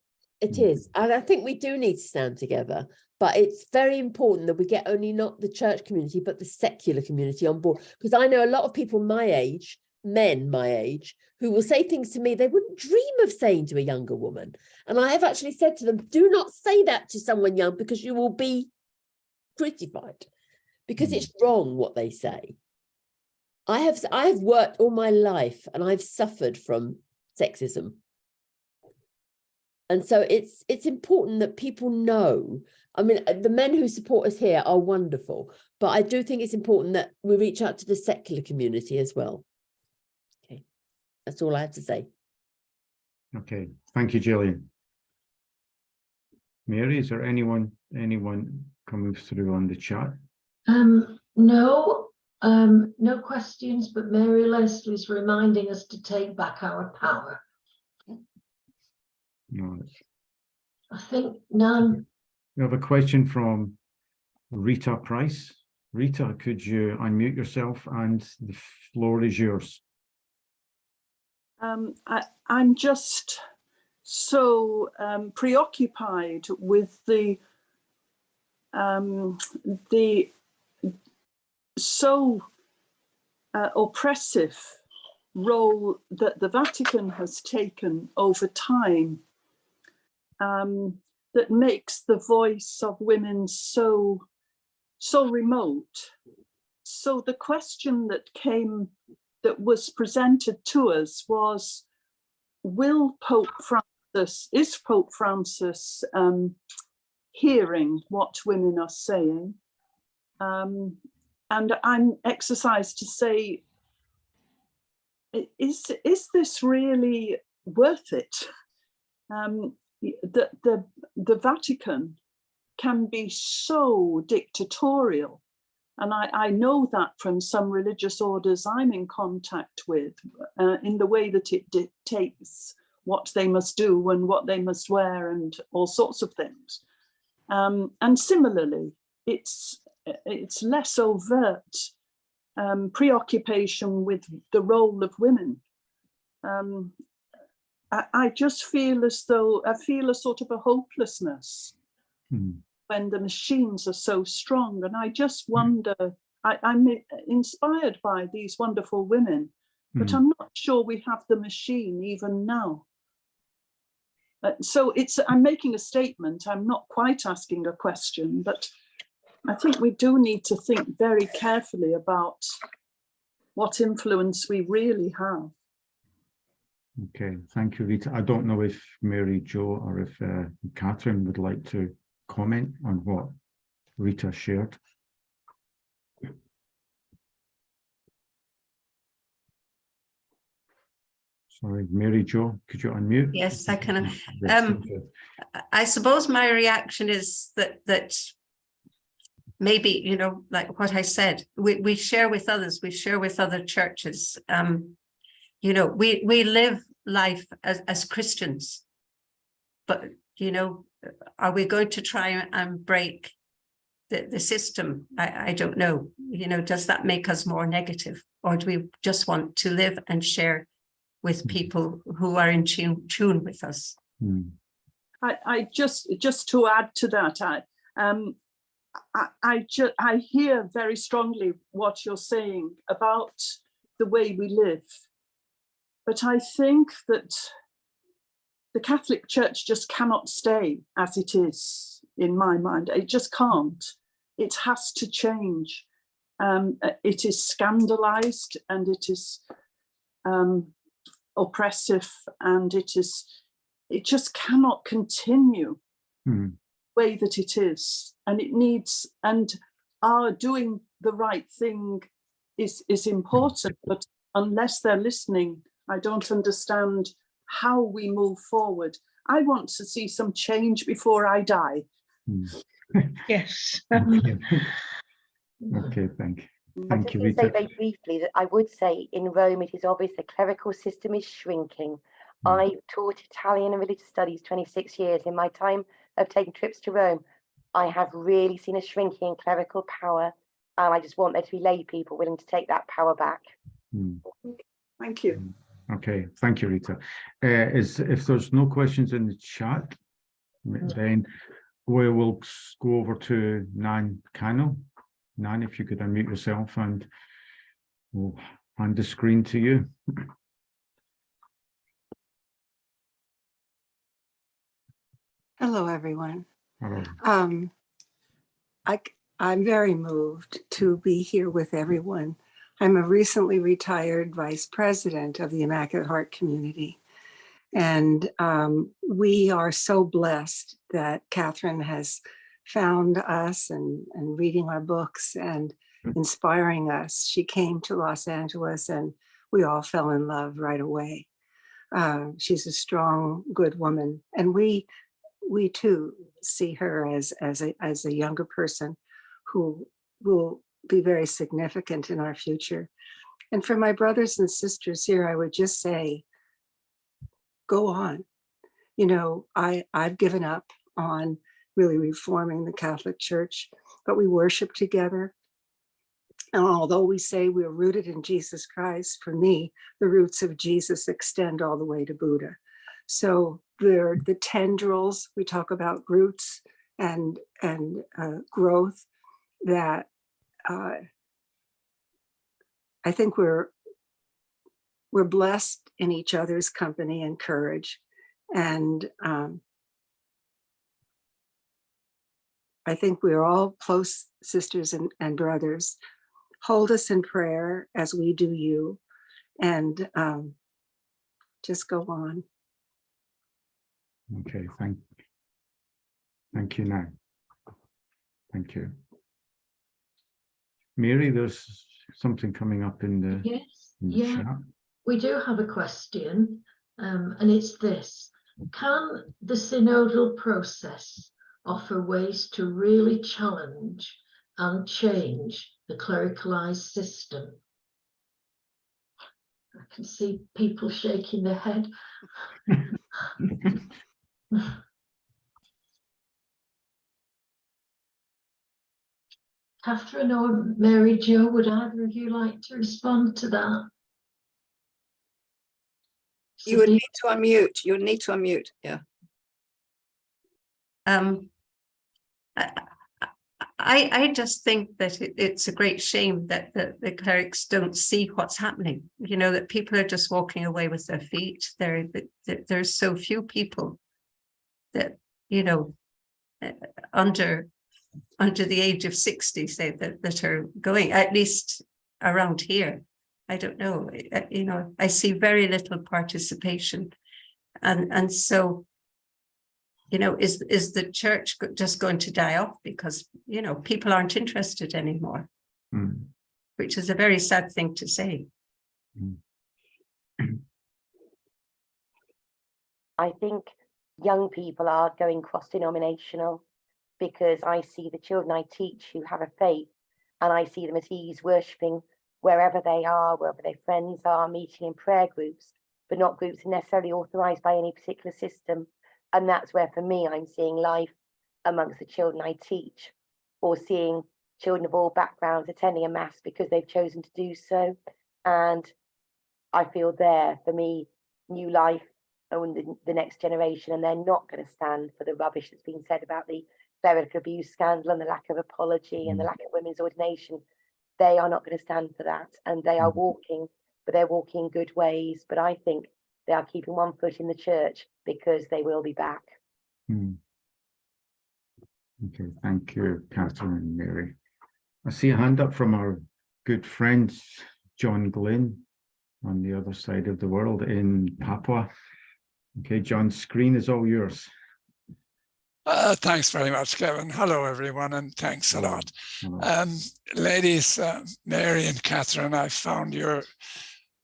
Speaker 8: It is. And I think we do need to stand together. But it's very important that we get only not the church community, but the secular community on board. Because I know a lot of people my age, men my age, who will say things to me they wouldn't dream of saying to a younger woman. And I have actually said to them, do not say that to someone young because you will be crucified. Because it's wrong what they say. I have worked all my life and I've suffered from sexism. And so it's important that people know. I mean, the men who support us here are wonderful, but I do think it's important that we reach out to the secular community as well. Okay, that's all I have to say.
Speaker 7: Okay, thank you, Gillian. Mary, is there anyone coming through on the chat?
Speaker 3: No, no questions, but Mary Leslie's reminding us to take back our power.
Speaker 7: No.
Speaker 3: I think none.
Speaker 7: We have a question from Rita Price. Rita, could you unmute yourself and the floor is yours.
Speaker 9: I'm just so preoccupied with the so oppressive role that the Vatican has taken over time, that makes the voice of women so remote. So the question that was presented to us was, is Pope Francis hearing what women are saying? And I'm exercised to say, is this really worth it? The Vatican can be so dictatorial. And I know that from some religious orders I'm in contact with, in the way that it dictates what they must do and what they must wear and all sorts of things. And similarly, it's less overt preoccupation with the role of women. I just feel as though I feel a sort of a hopelessness when the machines are so strong. And I just wonder, I'm inspired by these wonderful women, but I'm not sure we have the machine even now. So I'm making a statement. I'm not quite asking a question, but I think we do need to think very carefully about what influence we really have.
Speaker 7: Okay, thank you, Rita. I don't know if Mary Jo or if Katharine would like to comment on what Rita shared. Sorry, Mary Jo, could you unmute?
Speaker 4: Yes, I can.
Speaker 7: Yes,
Speaker 4: I suppose my reaction is that maybe, you know, like what I said, we share with others, we share with other churches. You know, we live life as Christians, but, you know, are we going to try and break the system? I don't know. You know, does that make us more negative, or do we just want to live and share with people who are in tune with us?
Speaker 9: I just to add to that, I hear very strongly what you're saying about the way we live, but I think that the Catholic Church just cannot stay as it is, in my mind. It just can't. It has to change. It is scandalized and it is oppressive, and it just cannot continue the way that it is. And it needs, and our doing the right thing is important, but unless they're listening, I don't understand how we move forward. I want to see some change before I die.
Speaker 3: Yes.
Speaker 7: Okay, thank you.
Speaker 6: I'm just going to say very briefly that I would say in Rome, it is obvious the clerical system is shrinking. I taught Italian and religious studies 26 years. In my time of taking trips to Rome, I have really seen a shrinking in clerical power, and I just want there to be lay people willing to take that power back.
Speaker 9: Thank you.
Speaker 7: Okay, thank you, Rita. If there's no questions in the chat, then we will go over to Nan Cano. Nan, if you could unmute yourself, and we'll hand the screen to you.
Speaker 10: Hello, everyone.
Speaker 7: Hello.
Speaker 10: I'm very moved to be here with everyone. I'm a recently retired vice president of the Immaculate Heart community. And we are so blessed that Katharine has found us and reading our books and inspiring us. She came to Los Angeles and we all fell in love right away. She's a strong, good woman. And we too see her as a younger person who will be very significant in our future. And for my brothers and sisters here, I would just say, go on. You know, I've given up on really reforming the Catholic Church, but we worship together. And although we say we're rooted in Jesus Christ, for me, the roots of Jesus extend all the way to Buddha. So they're the tendrils, we talk about roots and growth, that I think we're blessed in each other's company and courage. And I think we're all close sisters and brothers. Hold us in prayer as we do you, and just go on.
Speaker 7: Okay, thank you now. Thank you. Mary, there's something coming up in the, chat.
Speaker 3: We do have a question, and it's this: can the synodal process offer ways to really challenge and change the clericalized system? I can see people shaking their head. Katharine or Mary Jo, would either of you like to respond to that?
Speaker 2: You would need to unmute. You would need to unmute. Yeah.
Speaker 4: I just think that it's a great shame that the clerics don't see what's happening. You know, that people are just walking away with their feet. There's so few people that, you know, under the age of 60, say, that are going, at least around here. I don't know, you know, I see very little participation. And so, you know, is the church just going to die off because, you know, people aren't interested anymore, which is a very sad thing to say.
Speaker 6: I think young people are going cross-denominational, because I see the children I teach who have a faith, and I see them at ease worshipping wherever they are, wherever their friends are, meeting in prayer groups, but not groups necessarily authorized by any particular system. And that's where, for me, I'm seeing life amongst the children I teach, or seeing children of all backgrounds attending a mass because they've chosen to do so. And I feel there, for me, new life and the next generation, and they're not going to stand for the rubbish that's been said about the clerical abuse scandal and the lack of apology and the lack of women's ordination. They are not going to stand for that, and they are walking, but they're walking in good ways. But I think they are keeping one foot in the church because they will be back.
Speaker 7: Okay, thank you, Katharine and Mary. I see a hand up from our good friend John Glynn on the other side of the world in Papua. Okay, John, screen is all yours.
Speaker 11: Thanks very much, Kevin. Hello, everyone, and thanks a lot. Ladies, Mary and Katharine, I found your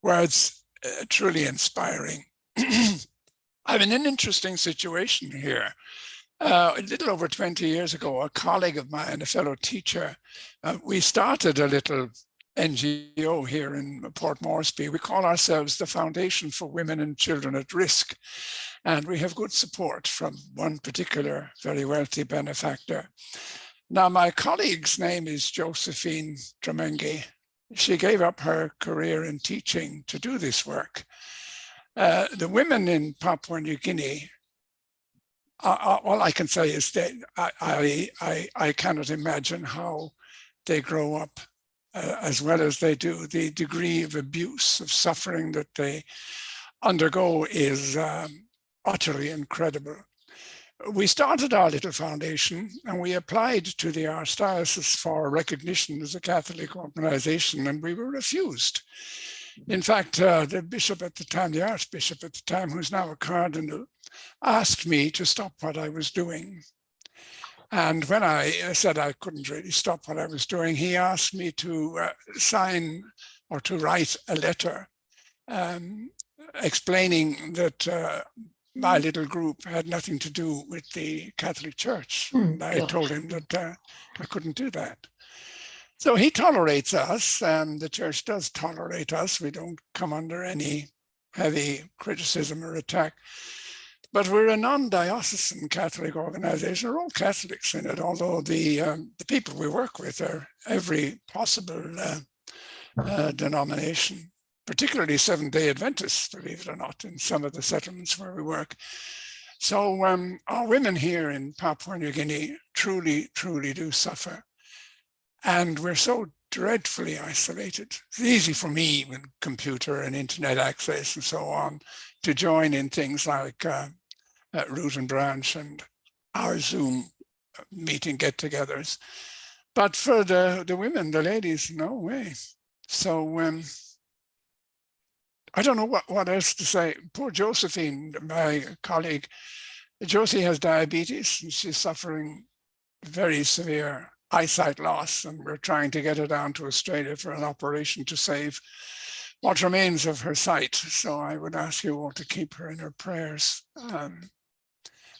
Speaker 11: words truly inspiring. I'm in an interesting situation here. A little over 20 years ago, a colleague of mine, a fellow teacher, we started a little NGO here in Port Moresby. We call ourselves the Foundation for Women and Children at Risk. And we have good support from one particular very wealthy benefactor. Now, my colleague's name is Josephine Tremengi. She gave up her career in teaching to do this work. The women in Papua New Guinea, all I can say is that I cannot imagine how they grow up as well as they do. The degree of abuse, of suffering that they undergo is utterly incredible. We started our little foundation and we applied to the Archdiocese for recognition as a Catholic organization, and we were refused. In fact, the bishop at the time, the archbishop at the time, who's now a cardinal, asked me to stop what I was doing. And when I said I couldn't really stop what I was doing, he asked me to sign or to write a letter explaining that my little group had nothing to do with the Catholic Church. And I told him that I couldn't do that. So he tolerates us, and the church does tolerate us. We don't come under any heavy criticism or attack. But we're a non-diocesan Catholic organization. We're all Catholics in it, although the people we work with are every possible denomination, particularly Seventh-day Adventists, believe it or not, in some of the settlements where we work. So our women here in Papua New Guinea truly, truly do suffer. And we're so dreadfully isolated. It's easy for me with computer and internet access and so on to join in things like Root and Branch and our Zoom meeting get-togethers. But for the women, the ladies, no way. So I don't know what else to say. Poor Josephine, my colleague, Josie has diabetes and she's suffering very severe eyesight loss, and we're trying to get her down to Australia for an operation to save what remains of her sight. So I would ask you all to keep her in your prayers.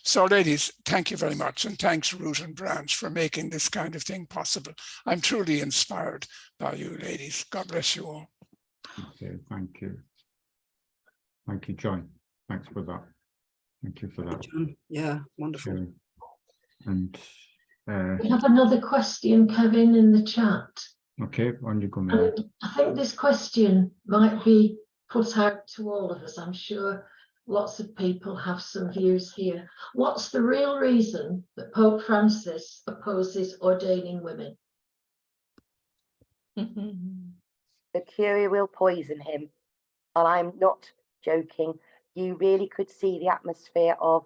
Speaker 11: So ladies, thank you very much. And thanks Root and Branch for making this kind of thing possible. I'm truly inspired by you ladies. God bless you all.
Speaker 7: Okay, thank you. Thank you, John. Thanks for that. Thank you for that.
Speaker 2: John. Yeah, wonderful.
Speaker 7: Sure. And
Speaker 3: we have another question, Kevin, in the chat.
Speaker 7: okay, on you go, Mary.
Speaker 3: I think this question might be put out to all of us. I'm sure lots of people have some views here. What's the real reason that Pope Francis opposes ordaining women?
Speaker 6: The Curia will poison him. And I'm not joking. You really could see the atmosphere of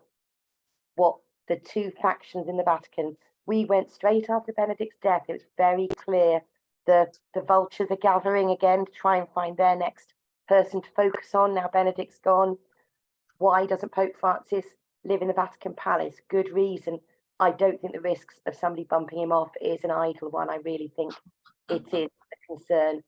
Speaker 6: what the two factions in the Vatican. We went straight after Benedict's death. It was very clear the vultures are gathering again to try and find their next person to focus on. Now Benedict's gone. Why doesn't Pope Francis live in the Vatican Palace? Good reason. I don't think the risks of somebody bumping him off is an idle one. I really think it is a concern.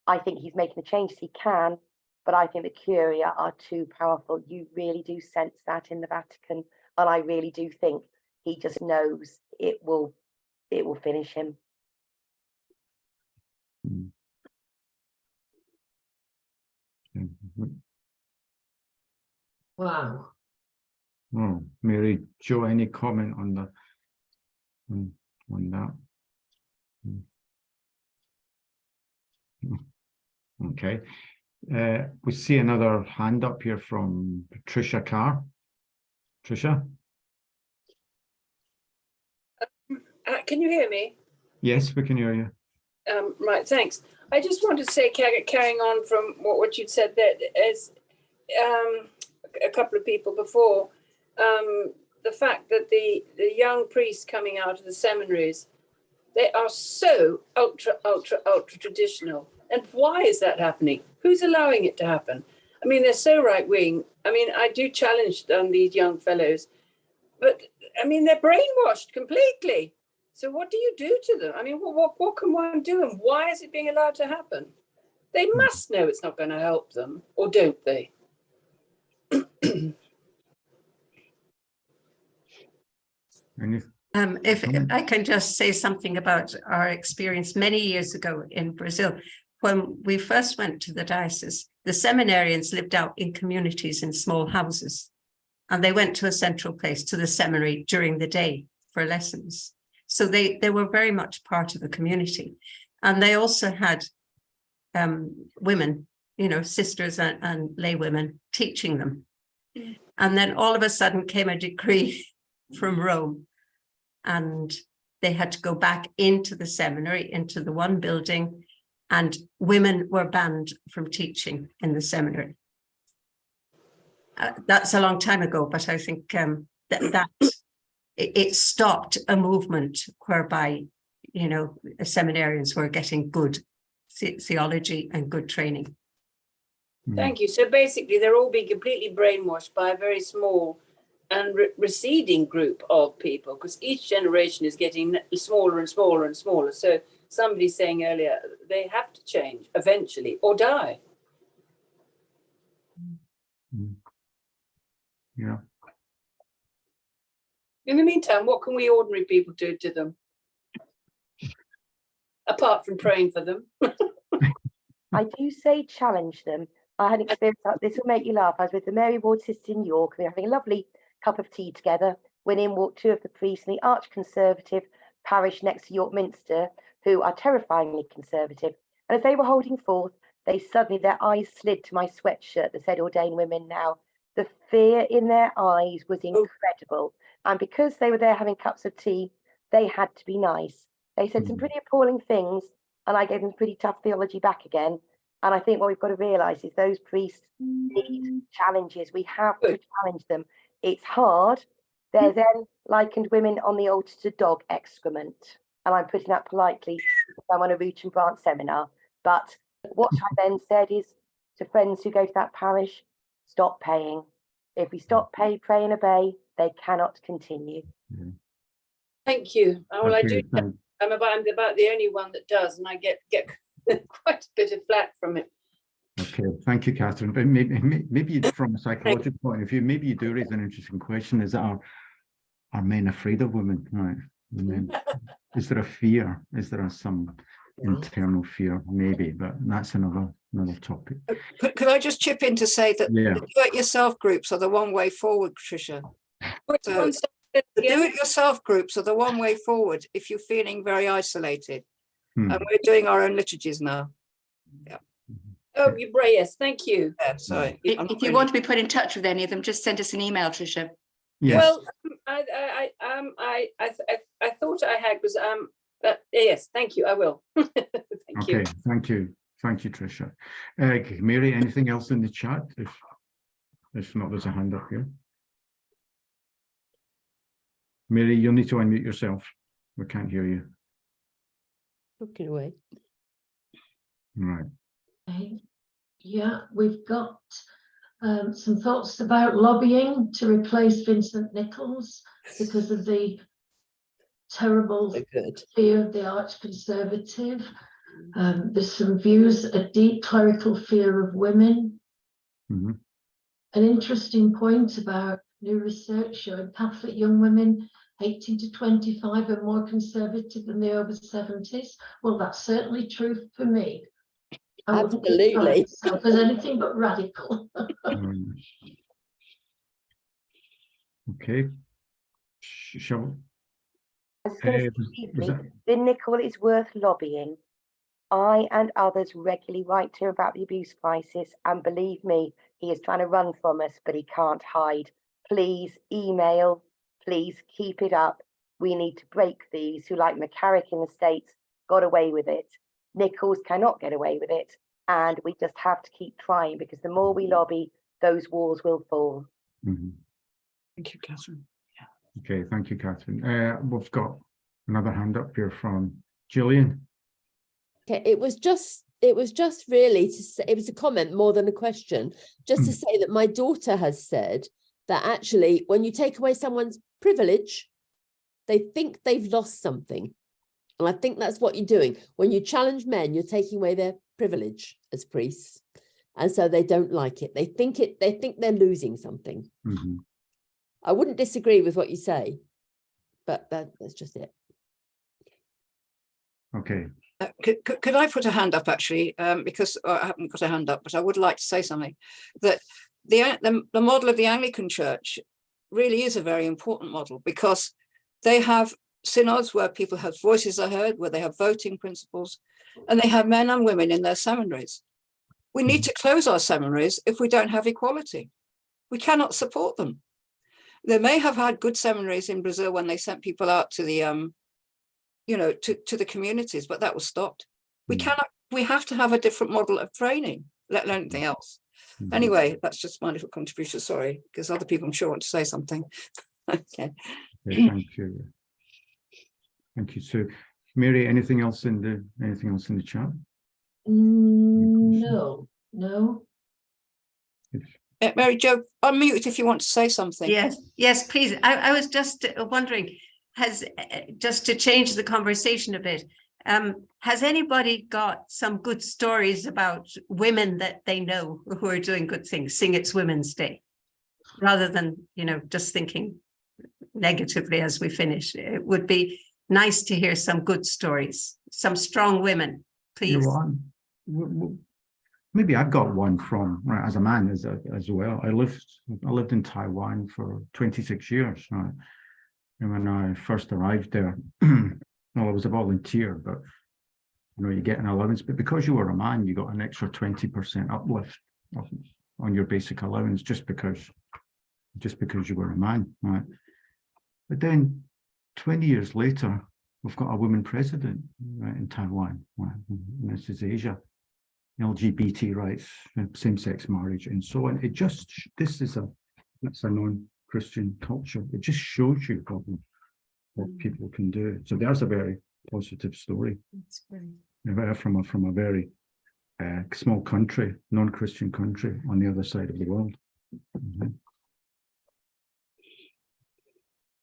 Speaker 6: I think he's making the changes he can, but I think the Curia are too powerful. You really do sense that in the Vatican, and I really do think he just knows it will finish him.
Speaker 3: Wow.
Speaker 7: Oh, Mary, Joe, any comment on the on that? Okay. We see another hand up here from Patricia Carr. Patricia?
Speaker 12: Can you hear me?
Speaker 7: Yes, we can hear you.
Speaker 12: Right, thanks. I just want to say, carrying on from what you'd said there, as a couple of people before, the fact that the young priests coming out of the seminaries, they are so ultra traditional. And why is that happening? Who's allowing it to happen? I mean, they're so right wing. I mean, I do challenge these young fellows, but I mean, they're brainwashed completely. So what do you do to them? I mean, what can one do, and why is it being allowed to happen? They must know it's not going to help them, or don't they?
Speaker 4: If I can just say something about our experience many years ago in Brazil, when we first went to the diocese, the seminarians lived out in communities in small houses, and they went to a central place, to the seminary, during the day for lessons. So they were very much part of the community. And they also had women, you know, sisters and lay women teaching them. And then all of a sudden came a decree from Rome, and they had to go back into the seminary, into the one building, and women were banned from teaching in the seminary. That's a long time ago, but I think that it stopped a movement whereby, you know, seminarians were getting good theology and good training.
Speaker 12: Thank you. So basically, they're all being completely brainwashed by a very small and receding group of people, because each generation is getting smaller and smaller and smaller. So somebody's saying earlier, they have to change eventually or die.
Speaker 7: Yeah.
Speaker 12: In the meantime, what can we ordinary people do to them? Apart from praying for them.
Speaker 6: I do say challenge them. I had an experience, this will make you laugh. I was with the Mary Ward sisters in York. We were having a lovely cup of tea together. When in walked two of the priests in the arch-conservative parish next to York Minster, who are terrifyingly conservative. And as they were holding forth, their eyes slid to my sweatshirt that said ordain women now. The fear in their eyes was incredible. And because they were there having cups of tea, they had to be nice. They said some pretty appalling things, and I gave them pretty tough theology back again. And I think what we've got to realise is those priests need challenges. We have to challenge them. It's hard. They're then likened women on the altar to dog excrement. And I'm putting that politely because I'm on a root and branch seminar. But what I then said is to friends who go to that parish, stop paying. If we stop pay, pray and obey, they cannot continue.
Speaker 12: Thank you. Well, I do. I'm about the only one that does, and I get quite a bit of flack from it.
Speaker 7: Okay, thank you, Katharine. But maybe from a psychological point of view, maybe you do raise an interesting question: is that are men afraid of women? Right? Men. Is there a fear? Is there some internal fear? Maybe, but that's another topic.
Speaker 2: Could I just chip in to say that the do-it-yourself groups are the one way forward, Tricia? So the do-it-yourself groups are the one way forward if you're feeling very isolated. And we're doing our own liturgies now. Yeah.
Speaker 12: Oh, yes, thank you.
Speaker 2: Yeah, sorry.
Speaker 1: If you want to be put in touch with any of them, just send us an email, Tricia.
Speaker 7: Yes.
Speaker 12: Well, I thought I had was yes, thank you. I will. Thank you.
Speaker 7: Thank you, Tricia. Mary, anything else in the chat? If not, there's a hand up here. Mary, you'll need to unmute yourself. We can't hear you.
Speaker 8: Looking away.
Speaker 7: Right.
Speaker 3: Okay. Yeah, we've got some thoughts about lobbying to replace Vincent Nichols because of the terrible fear of the arch-conservative. There's some views, a deep clerical fear of women. An interesting point about new research showing Catholic young women 18 to 25 are more conservative than the over 70s. Well, that's certainly true for me. I
Speaker 8: Absolutely.
Speaker 3: Because anything but radical.
Speaker 7: Okay. Shall
Speaker 6: I was going to say briefly, Vin Nicol is worth lobbying. I and others regularly write to him about the abuse crisis, and believe me, he is trying to run from us, but he can't hide. Please email, please keep it up. We need to break these who, like McCarrick in the States, got away with it. Nichols cannot get away with it, and we just have to keep trying, because the more we lobby, those walls will fall.
Speaker 2: Thank you, Katharine.
Speaker 7: Okay, thank you, Katharine. We've got another hand up here from Gillian.
Speaker 8: Okay, it was just really to say, it was a comment more than a question, just to say that my daughter has said that actually when you take away someone's privilege, they think they've lost something. And I think that's what you're doing. When you challenge men, you're taking away their privilege as priests. And so they don't like it. They think they're losing something. I wouldn't disagree with what you say, but that's just it.
Speaker 7: Okay,
Speaker 2: Could I put a hand up actually, because I haven't got a hand up, but I would like to say something, that the model of the Anglican Church really is a very important model, because they have synods where people have voices are heard, where they have voting principles, and they have men and women in their seminaries. We need to close our seminaries if we don't have equality. We cannot support them. They may have had good seminaries in Brazil when they sent people out to the to the communities, but that was stopped. We have to have a different model of training, let alone anything else. Anyway, that's just my little contribution, sorry, because other people I'm sure want to say something. Okay.
Speaker 7: Yeah, thank you. Thank you. So Mary, anything else in the chat?
Speaker 3: No.
Speaker 2: Mary Jo, unmute if you want to say something.
Speaker 4: Yes, please. I was just wondering, just to change the conversation a bit, has anybody got some good stories about women that they know who are doing good things, seeing it's Women's Day, rather than, just thinking negatively as we finish? It would be nice to hear some good stories, some strong women, please.
Speaker 7: Maybe I've got one from, as a man as well. I lived in Taiwan for 26 years. And when I first arrived there, well, I was a volunteer, but you get an allowance. But because you were a man, you got an extra 20% uplift on your basic allowance just because you were a man. Right? But then 20 years later, we've got a woman president in Taiwan. Right? And this is Asia. LGBT rights, same-sex marriage, and so on. That's a non-Christian culture. It just shows you what people can do. So there's a very positive story.
Speaker 8: That's great.
Speaker 7: From a very small country, non-Christian country on the other side of the world.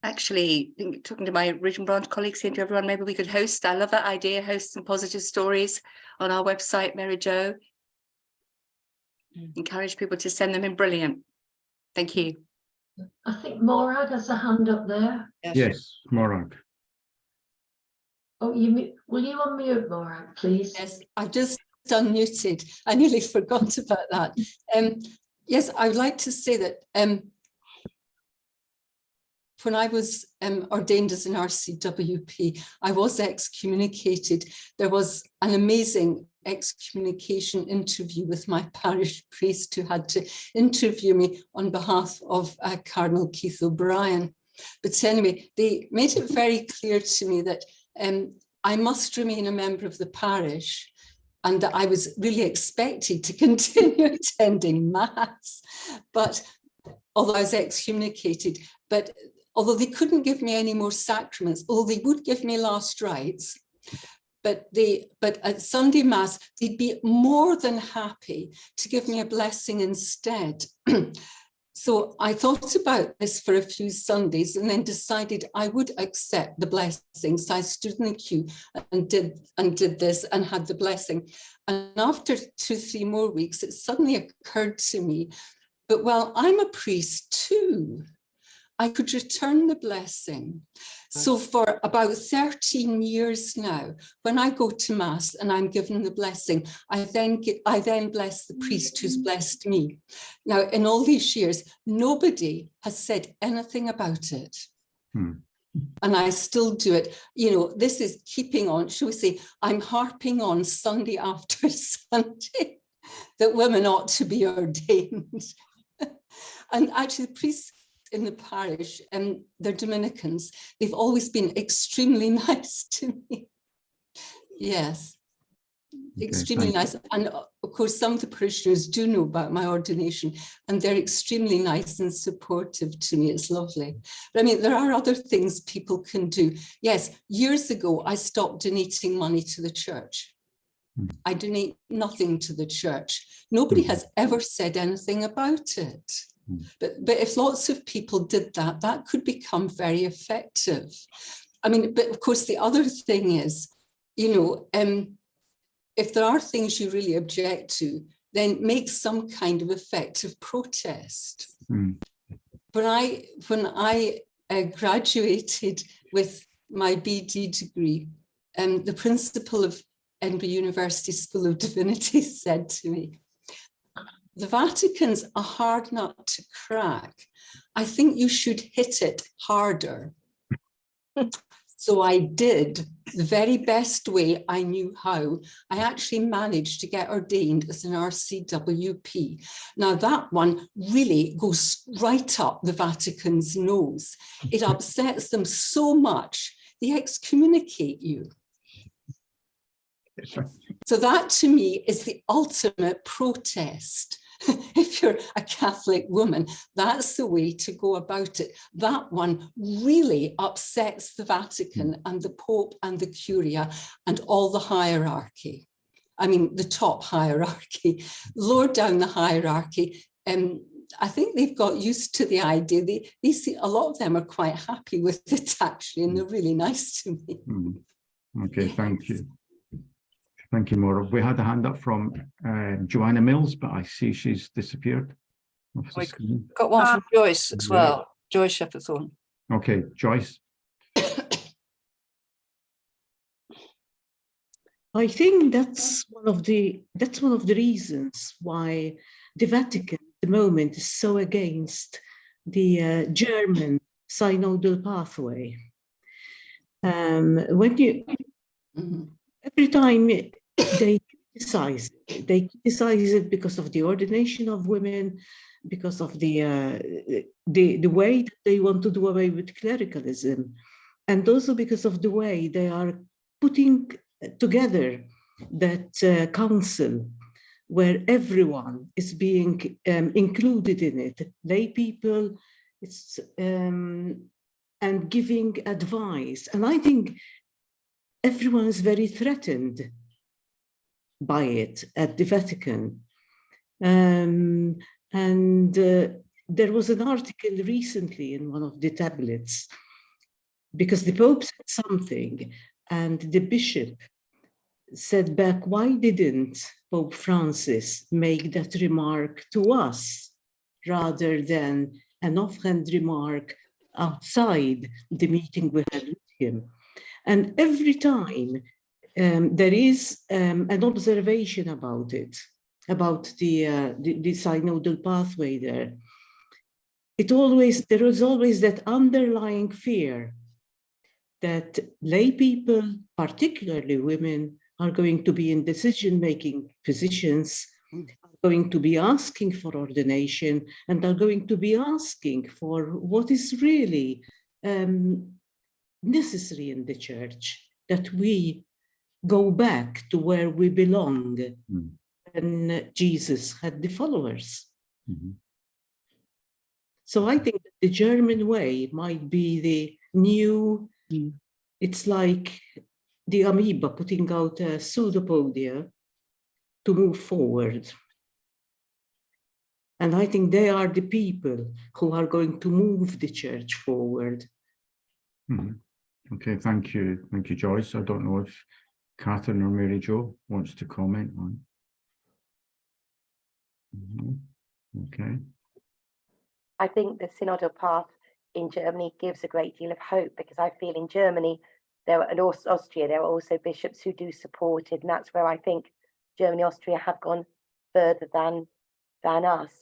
Speaker 1: Actually, talking to my Region Branch colleagues here, to everyone, maybe we could host, I love that idea, host some positive stories on our website, Mary Jo. Encourage people to send them in. Brilliant. Thank you.
Speaker 3: I think Morag has a hand up there.
Speaker 7: Yes, Morag.
Speaker 3: Oh, will you unmute Morag, please?
Speaker 13: Yes, I've just unmuted. I nearly forgot about that. Yes, I would like to say that when I was ordained as an RCWP, I was excommunicated. There was an amazing excommunication interview with my parish priest, who had to interview me on behalf of Cardinal Keith O'Brien. But anyway, they made it very clear to me that I must remain a member of the parish, and that I was really expected to continue attending Mass. But although I was excommunicated, but although they couldn't give me any more sacraments, although they would give me last rites, but at Sunday Mass, they'd be more than happy to give me a blessing instead. So I thought about this for a few Sundays and then decided I would accept the blessing. So I stood in the queue and did this and had the blessing. And after 2-3 more weeks, it suddenly occurred to me, but well, I'm a priest too. I could return the blessing. So for about 13 years now, when I go to Mass and I'm given the blessing, I then bless the priest who's blessed me. Now, in all these years, nobody has said anything about it. And I still do it. This is keeping on, shall we say, I'm harping on Sunday after Sunday that women ought to be ordained. And actually, the priests in the parish, and they're Dominicans, they've always been extremely nice to me. Yes, extremely nice. And of course, some of the parishioners do know about my ordination, and they're extremely nice and supportive to me. It's lovely. But I mean, there are other things people can do. Yes, years ago, I stopped donating money to the church. I donate nothing to the church. Nobody has ever said anything about it. But if lots of people did that, that could become very effective. I mean, but of course, the other thing is, if there are things you really object to, then make some kind of effective protest. When I graduated with my BD degree, the principle of Edinburgh University School of Divinity said to me, the Vatican's a hard nut to crack. I think you should hit it harder. So I did the very best way I knew how. I actually managed to get ordained as an RCWP. Now that one really goes right up the Vatican's nose. It upsets them so much, they excommunicate you. So that to me is the ultimate protest. If you're a Catholic woman, that's the way to go about it. That one really upsets the Vatican and the Pope and the Curia and all the hierarchy. I mean, the top hierarchy, lower down the hierarchy. I think they've got used to the idea. They see a lot of them are quite happy with it actually, and they're really nice to me.
Speaker 7: Okay, thank you. Thank you, Maura. We had a hand up from Joanna Mills, but I see she's disappeared off the screen.
Speaker 2: Got one from Joyce as well, Joyce Shepherdthorne.
Speaker 7: Okay, Joyce.
Speaker 14: I think that's one of the reasons why the Vatican at the moment is so against the German synodal pathway. When you every time they criticize it because of the ordination of women, because of the way that they want to do away with clericalism, and also because of the way they are putting together that council where everyone is being included in it, lay people, and giving advice. And I think everyone is very threatened by it at the Vatican. There was an article recently in one of the tablets, because the Pope said something and the bishop said back, why didn't Pope Francis make that remark to us rather than an offhand remark outside the meeting we had with him? And every time there is an observation about it, about the synodal pathway there, there is always that underlying fear that lay people, particularly women, are going to be in decision-making positions, are going to be asking for ordination, and are going to be asking for what is really necessary in the church, that we go back to where we belong when Jesus had the followers. So I think that the German way might be the new, it's like the amoeba putting out a pseudopodia to move forward. And I think they are the people who are going to move the church forward.
Speaker 7: Okay, thank you. Thank you, Joyce. I don't know if Katharine or Mary Jo wants to comment on. Okay.
Speaker 6: I think the synodal path in Germany gives a great deal of hope, because I feel in Germany and Austria, there are also bishops who do support it, and that's where I think Germany, Austria have gone further than us.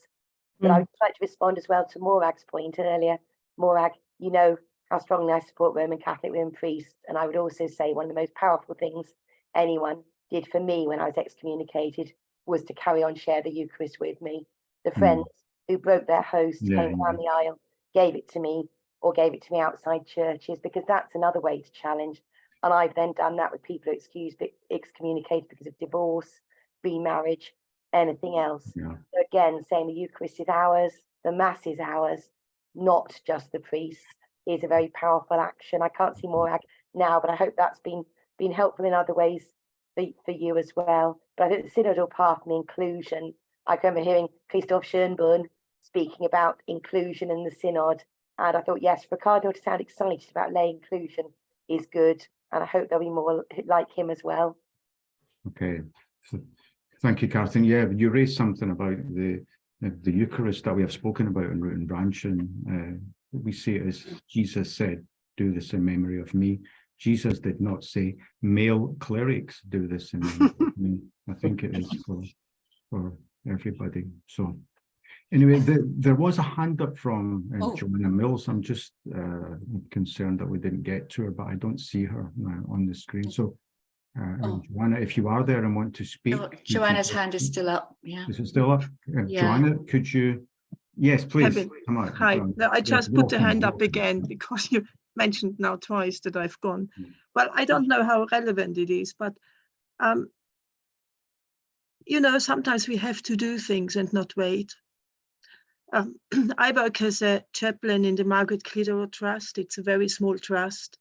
Speaker 6: But I would like to respond as well to Morag's point earlier. Morag, you know how strongly I support Roman Catholic women priests, and I would also say one of the most powerful things anyone did for me when I was excommunicated was to carry on share the Eucharist with me. The friends who broke their host, came down the aisle, gave it to me, or gave it to me outside churches, because that's another way to challenge. And I've then done that with people excommunicated because of divorce, remarriage, anything else. So again, saying the Eucharist is ours, the Mass is ours, not just the priests, is a very powerful action. I can't see Morag now, but I hope that's been helpful in other ways for you as well. But I think the synodal path and inclusion, I remember hearing Christoph Schönborn speaking about inclusion in the synod, and I thought, yes, for a cardinal to sound excited about lay inclusion is good, and I hope there'll be more like him as well.
Speaker 7: Okay, thank you, Katharine. Yeah, you raised something about the Eucharist that we have spoken about in Root and Branch, and we see it as Jesus said, "Do this in memory of me." Jesus did not say male clerics do this in I think it is for everybody. So anyway, there was a hand up from Joanna Mills. I'm just concerned that we didn't get to her, but I don't see her on the screen. So Joanna, if you are there and want to speak.
Speaker 1: Joanna's hand is still up. Yeah.
Speaker 7: Is it still up?
Speaker 1: Yeah.
Speaker 7: Joanna, could you? Yes, please. Come on.
Speaker 15: Hi. No, I just put the hand up again because you mentioned now twice that I've gone. Well, I don't know how relevant it is, but you know, sometimes we have to do things and not wait. I work as a chaplain in the Margaret Clitheroe Trust. It's a very small trust.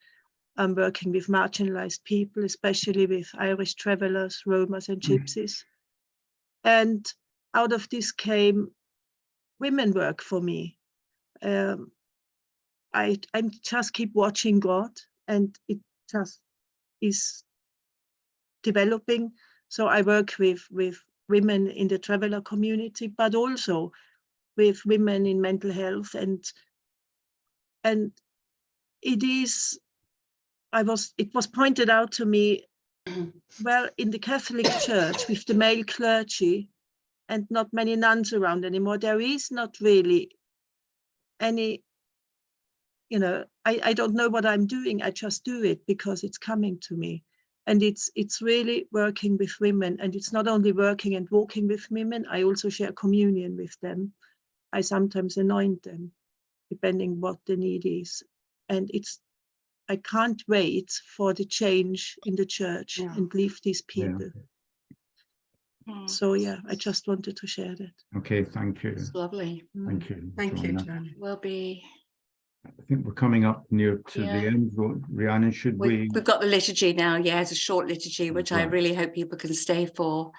Speaker 15: I'm working with marginalized people, especially with Irish travelers, Romas and Gypsies. And out of this came women work for me. I just keep watching God, and it just is developing. So I work with women in the traveler community, but also with women in mental health, and it was pointed out to me, well, in the Catholic Church with the male clergy and not many nuns around anymore, there is not really any, you know, I don't know what I'm doing, I just do it because it's coming to me. And it's really working with women, and it's not only working and walking with women, I also share communion with them. I sometimes anoint them, depending what the need is. And I can't wait for the change in the church and leave these people. So yeah, I just wanted to share that.
Speaker 7: Okay, thank you.
Speaker 1: It's lovely.
Speaker 7: Thank you.
Speaker 1: Thank you, Joanna. We'll be.
Speaker 7: I think we're coming up near to the end. Rhiannon, should we?
Speaker 1: We've got the liturgy now. Yeah, it's a short liturgy, which I really hope people can stay for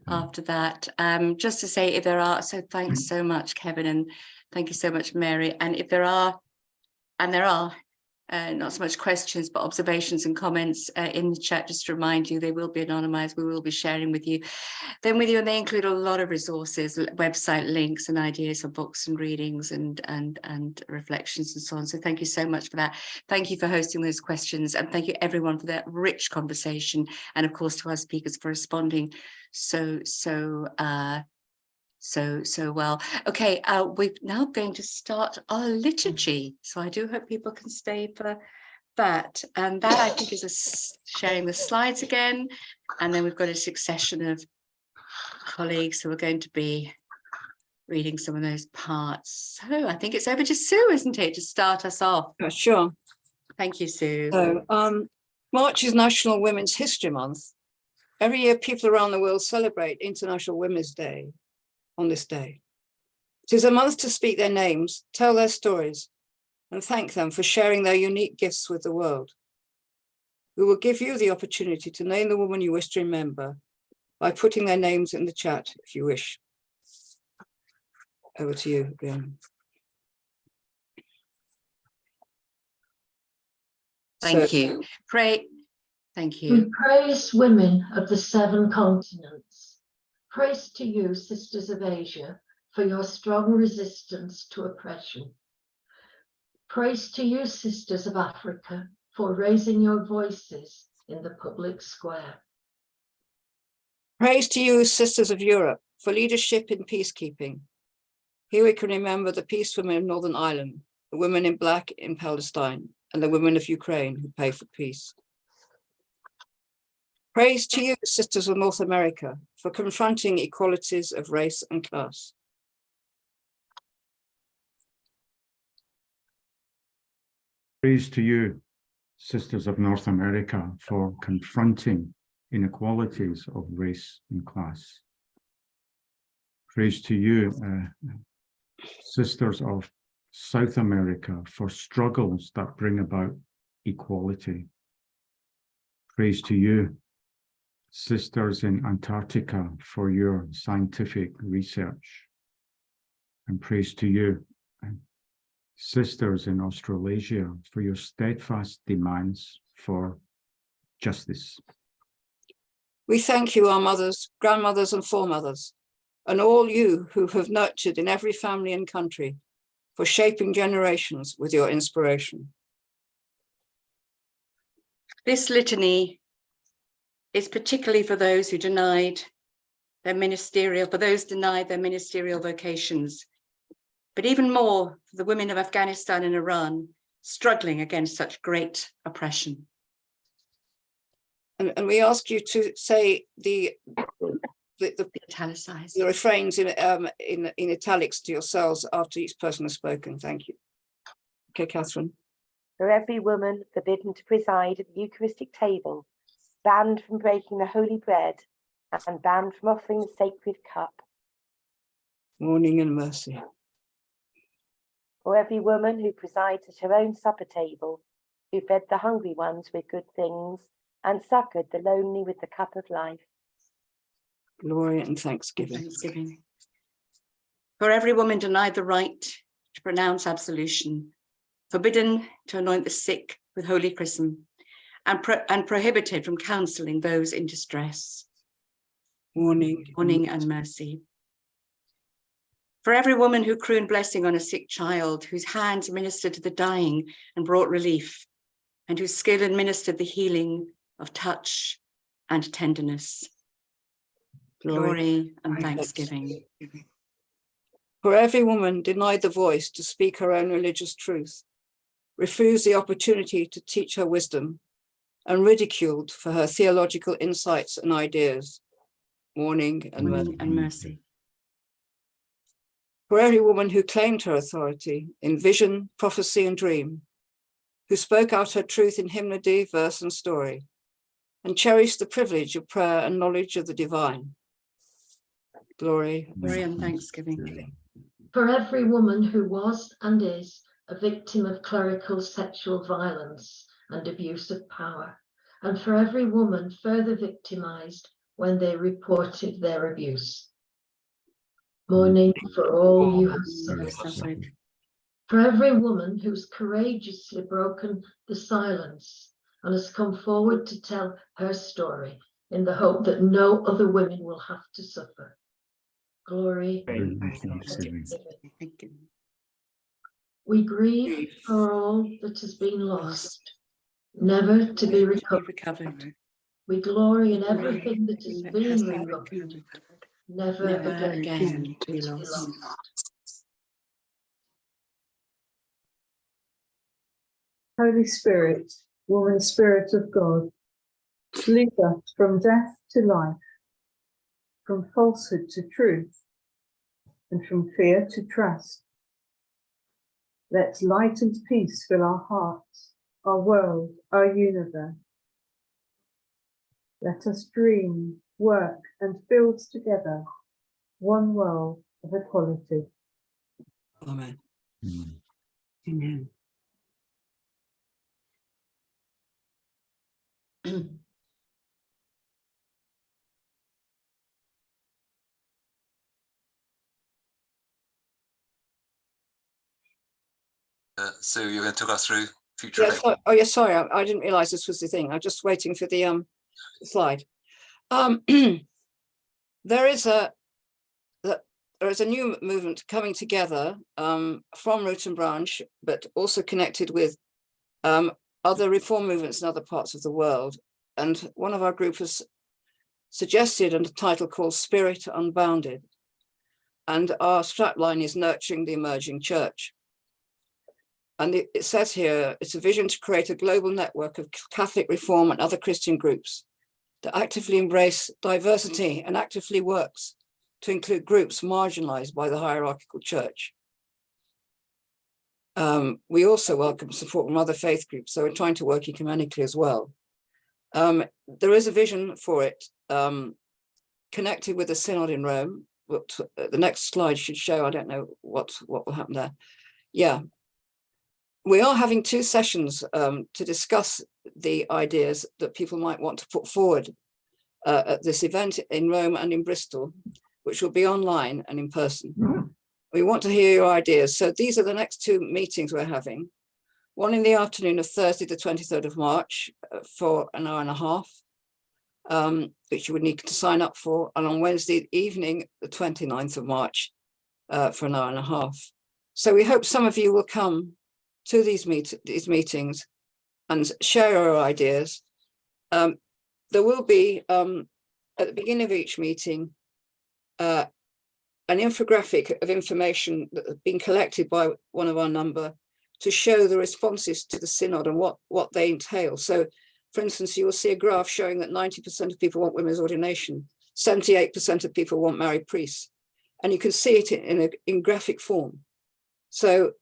Speaker 1: after that. Just to say, if there are, so thanks so much, Kevin, and thank you so much, Mary. And if there are, not so much questions, but observations and comments in the chat, just to remind you, they will be anonymized. We will be sharing with you. And they include a lot of resources, website links and ideas for books and readings and reflections and so on. So thank you so much for that. Thank you for hosting those questions, and thank you everyone for that rich conversation, and of course to our speakers for responding so well. Okay, we're now going to start our liturgy. So I do hope people can stay for that. And that, I think, is sharing the slides again. And then we've got a succession of colleagues who are going to be reading some of those parts. So I think it's over to Sue, isn't it, to start us off?
Speaker 2: Sure.
Speaker 1: Thank you, Sue.
Speaker 2: So, March is National Women's History Month. Every year, people around the world celebrate International Women's Day on this day. It is a month to speak their names, tell their stories, and thank them for sharing their unique gifts with the world. We will give you the opportunity to name the woman you wish to remember by putting their names in the chat if you wish. Over to you, Brianna.
Speaker 1: Thank you. Thank you.
Speaker 3: We praise women of the 7 continents. Praise to you, sisters of Asia, for your strong resistance to oppression. Praise to you, sisters of Africa, for raising your voices in the public square.
Speaker 2: Praise to you, sisters of Europe, for leadership in peacekeeping. Here we can remember the peace women of Northern Ireland, the women in black in Palestine, and the women of Ukraine who pay for peace. Praise to you, sisters of North America, for confronting inequalities of race and class.
Speaker 7: Praise to you, sisters of North America, for confronting inequalities of race and class. Praise to you, sisters of South America, for struggles that bring about equality. Praise to you, sisters in Antarctica, for your scientific research. And praise to you, sisters in Australasia, for your steadfast demands for justice.
Speaker 2: We thank you, our mothers, grandmothers, and foremothers, and all you who have nurtured in every family and country, for shaping generations with your inspiration.
Speaker 1: This litany is particularly for those who denied their ministerial, for those denied their ministerial vocations, but even more for the women of Afghanistan and Iran struggling against such great oppression.
Speaker 2: And we ask you to say the
Speaker 1: italicized,
Speaker 2: the refrains in italics to yourselves after each person has spoken. Thank you. Okay, Catherine.
Speaker 6: For every woman forbidden to preside at the Eucharistic table, banned from breaking the holy bread, and banned from offering the sacred cup.
Speaker 2: Mourning and mercy.
Speaker 6: For every woman who presides at her own supper table, who fed the hungry ones with good things, and succored the lonely with the cup of life.
Speaker 2: Glory and thanksgiving.
Speaker 1: Thanksgiving. For every woman denied the right to pronounce absolution, forbidden to anoint the sick with holy chrism, and prohibited from counseling those in distress.
Speaker 2: Mourning
Speaker 1: and mercy. For every woman who crooned blessing on a sick child, whose hands ministered to the dying and brought relief, and whose skill administered the healing of touch and tenderness. Glory and thanksgiving.
Speaker 2: For every woman denied the voice to speak her own religious truth, refused the opportunity to teach her wisdom, and ridiculed for her theological insights and ideas. Mourning and
Speaker 1: mercy.
Speaker 2: For every woman who claimed her authority in vision, prophecy, and dream, who spoke out her truth in hymnody, verse, and story, and cherished the privilege of prayer and knowledge of the divine. Glory
Speaker 1: and thanksgiving.
Speaker 3: For every woman who was and is a victim of clerical sexual violence and abuse of power, and for every woman further victimized when they reported their abuse. Mourning for all you have suffered. For every woman who's courageously broken the silence and has come forward to tell her story in the hope that no other women will have to suffer. Glory and thanksgiving. We grieve for all that has been lost, never to be recovered. We glory in everything that has been recovered, never again to be lost.
Speaker 16: Holy Spirit, woman spirit of God, lead us from death to life, from falsehood to truth, and from fear to trust. Let light and peace fill our hearts, our world, our universe. Let us dream, work, and build together one world of equality.
Speaker 2: Amen. Amen.
Speaker 5: Sue, you're going to talk us through future.
Speaker 2: Yes. Oh, yeah. Sorry, I didn't realise this was the thing. I'm just waiting for the slide. There is a new movement coming together from Root and Branch, but also connected with other reform movements in other parts of the world. And one of our group has suggested a title called Spirit Unbounded. And our strapline is Nurturing the Emerging Church. And it says here, it's a vision to create a global network of Catholic reform and other Christian groups that actively embrace diversity and actively works to include groups marginalized by the hierarchical church. We also welcome support from other faith groups, so we're trying to work ecumenically as well. There is a vision for it connected with the Synod in Rome. But the next slide should show, I don't know what will happen there. Yeah. We are having 2 sessions to discuss the ideas that people might want to put forward at this event in Rome and in Bristol, which will be online and in person. We want to hear your ideas. So these are the next 2 meetings we're having. One in the afternoon of Thursday, the 23rd of March for an hour and a half, which you would need to sign up for. And on Wednesday evening, the 29th of March for an hour and a half. So we hope some of you will come to these meetings and share your ideas There will be, at the beginning of each meeting, an infographic of information that has been collected by one of our number to show the responses to the synod and what they entail. So, for instance, you will see a graph showing that 90% of people want women's ordination, 78% of people want married priests, and you can see it in graphic form. So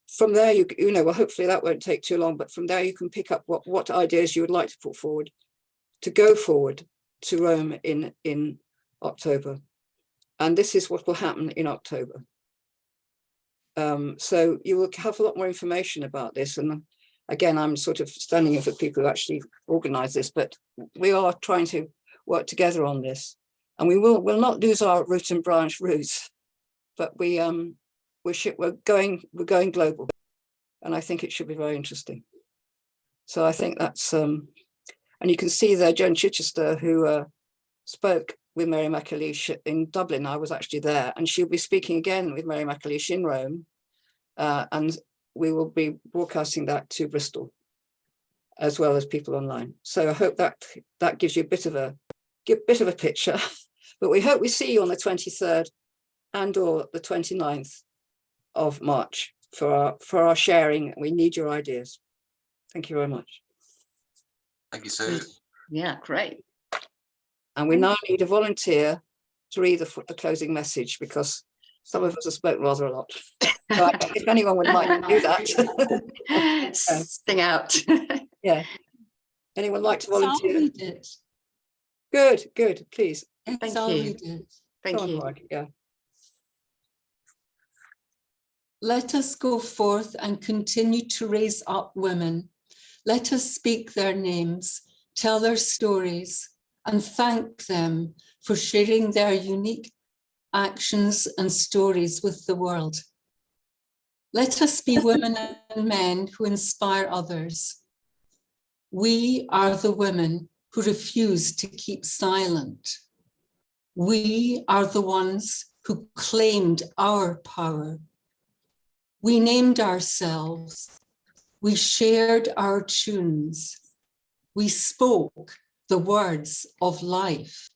Speaker 2: from there, you know, well, hopefully that won't take too long, but from there you can pick up what ideas you would like to put forward to go forward to Rome in October. And this is what will happen in October. So you will have a lot more information about this. And again, I'm sort of standing in for people who actually organize this, but we are trying to work together on this. And we'll not lose our root and branch roots, but we're going global. And I think it should be very interesting. So I think that's, and you can see there Joan Chichester, who spoke with Mary McAleish in Dublin. I was actually there, and she'll be speaking again with Mary McAleish in Rome. And we will be broadcasting that to Bristol, as well as people online. So I hope that gives you a bit of a picture. But we hope we see you on the 23rd and or the 29th of March for our sharing. We need your ideas. Thank you very much.
Speaker 5: Thank you, Sue.
Speaker 1: Yeah, great.
Speaker 2: And we now need a volunteer to read the closing message, because some of us have spoken rather a lot. So if anyone would like to do that.
Speaker 1: Sing out.
Speaker 2: Yeah. Anyone like to volunteer?
Speaker 13: I'll read it.
Speaker 2: Good, please.
Speaker 1: Thank
Speaker 13: I'll
Speaker 1: you.
Speaker 13: read it.
Speaker 1: Thank you.
Speaker 2: Yeah.
Speaker 13: Let us go forth and continue to raise up women. Let us speak their names, tell their stories, and thank them for sharing their unique actions and stories with the world. Let us be women and men who inspire others. We are the women who refuse to keep silent. We are the ones who claimed our power. We named ourselves. We shared our tunes. We spoke the words of life.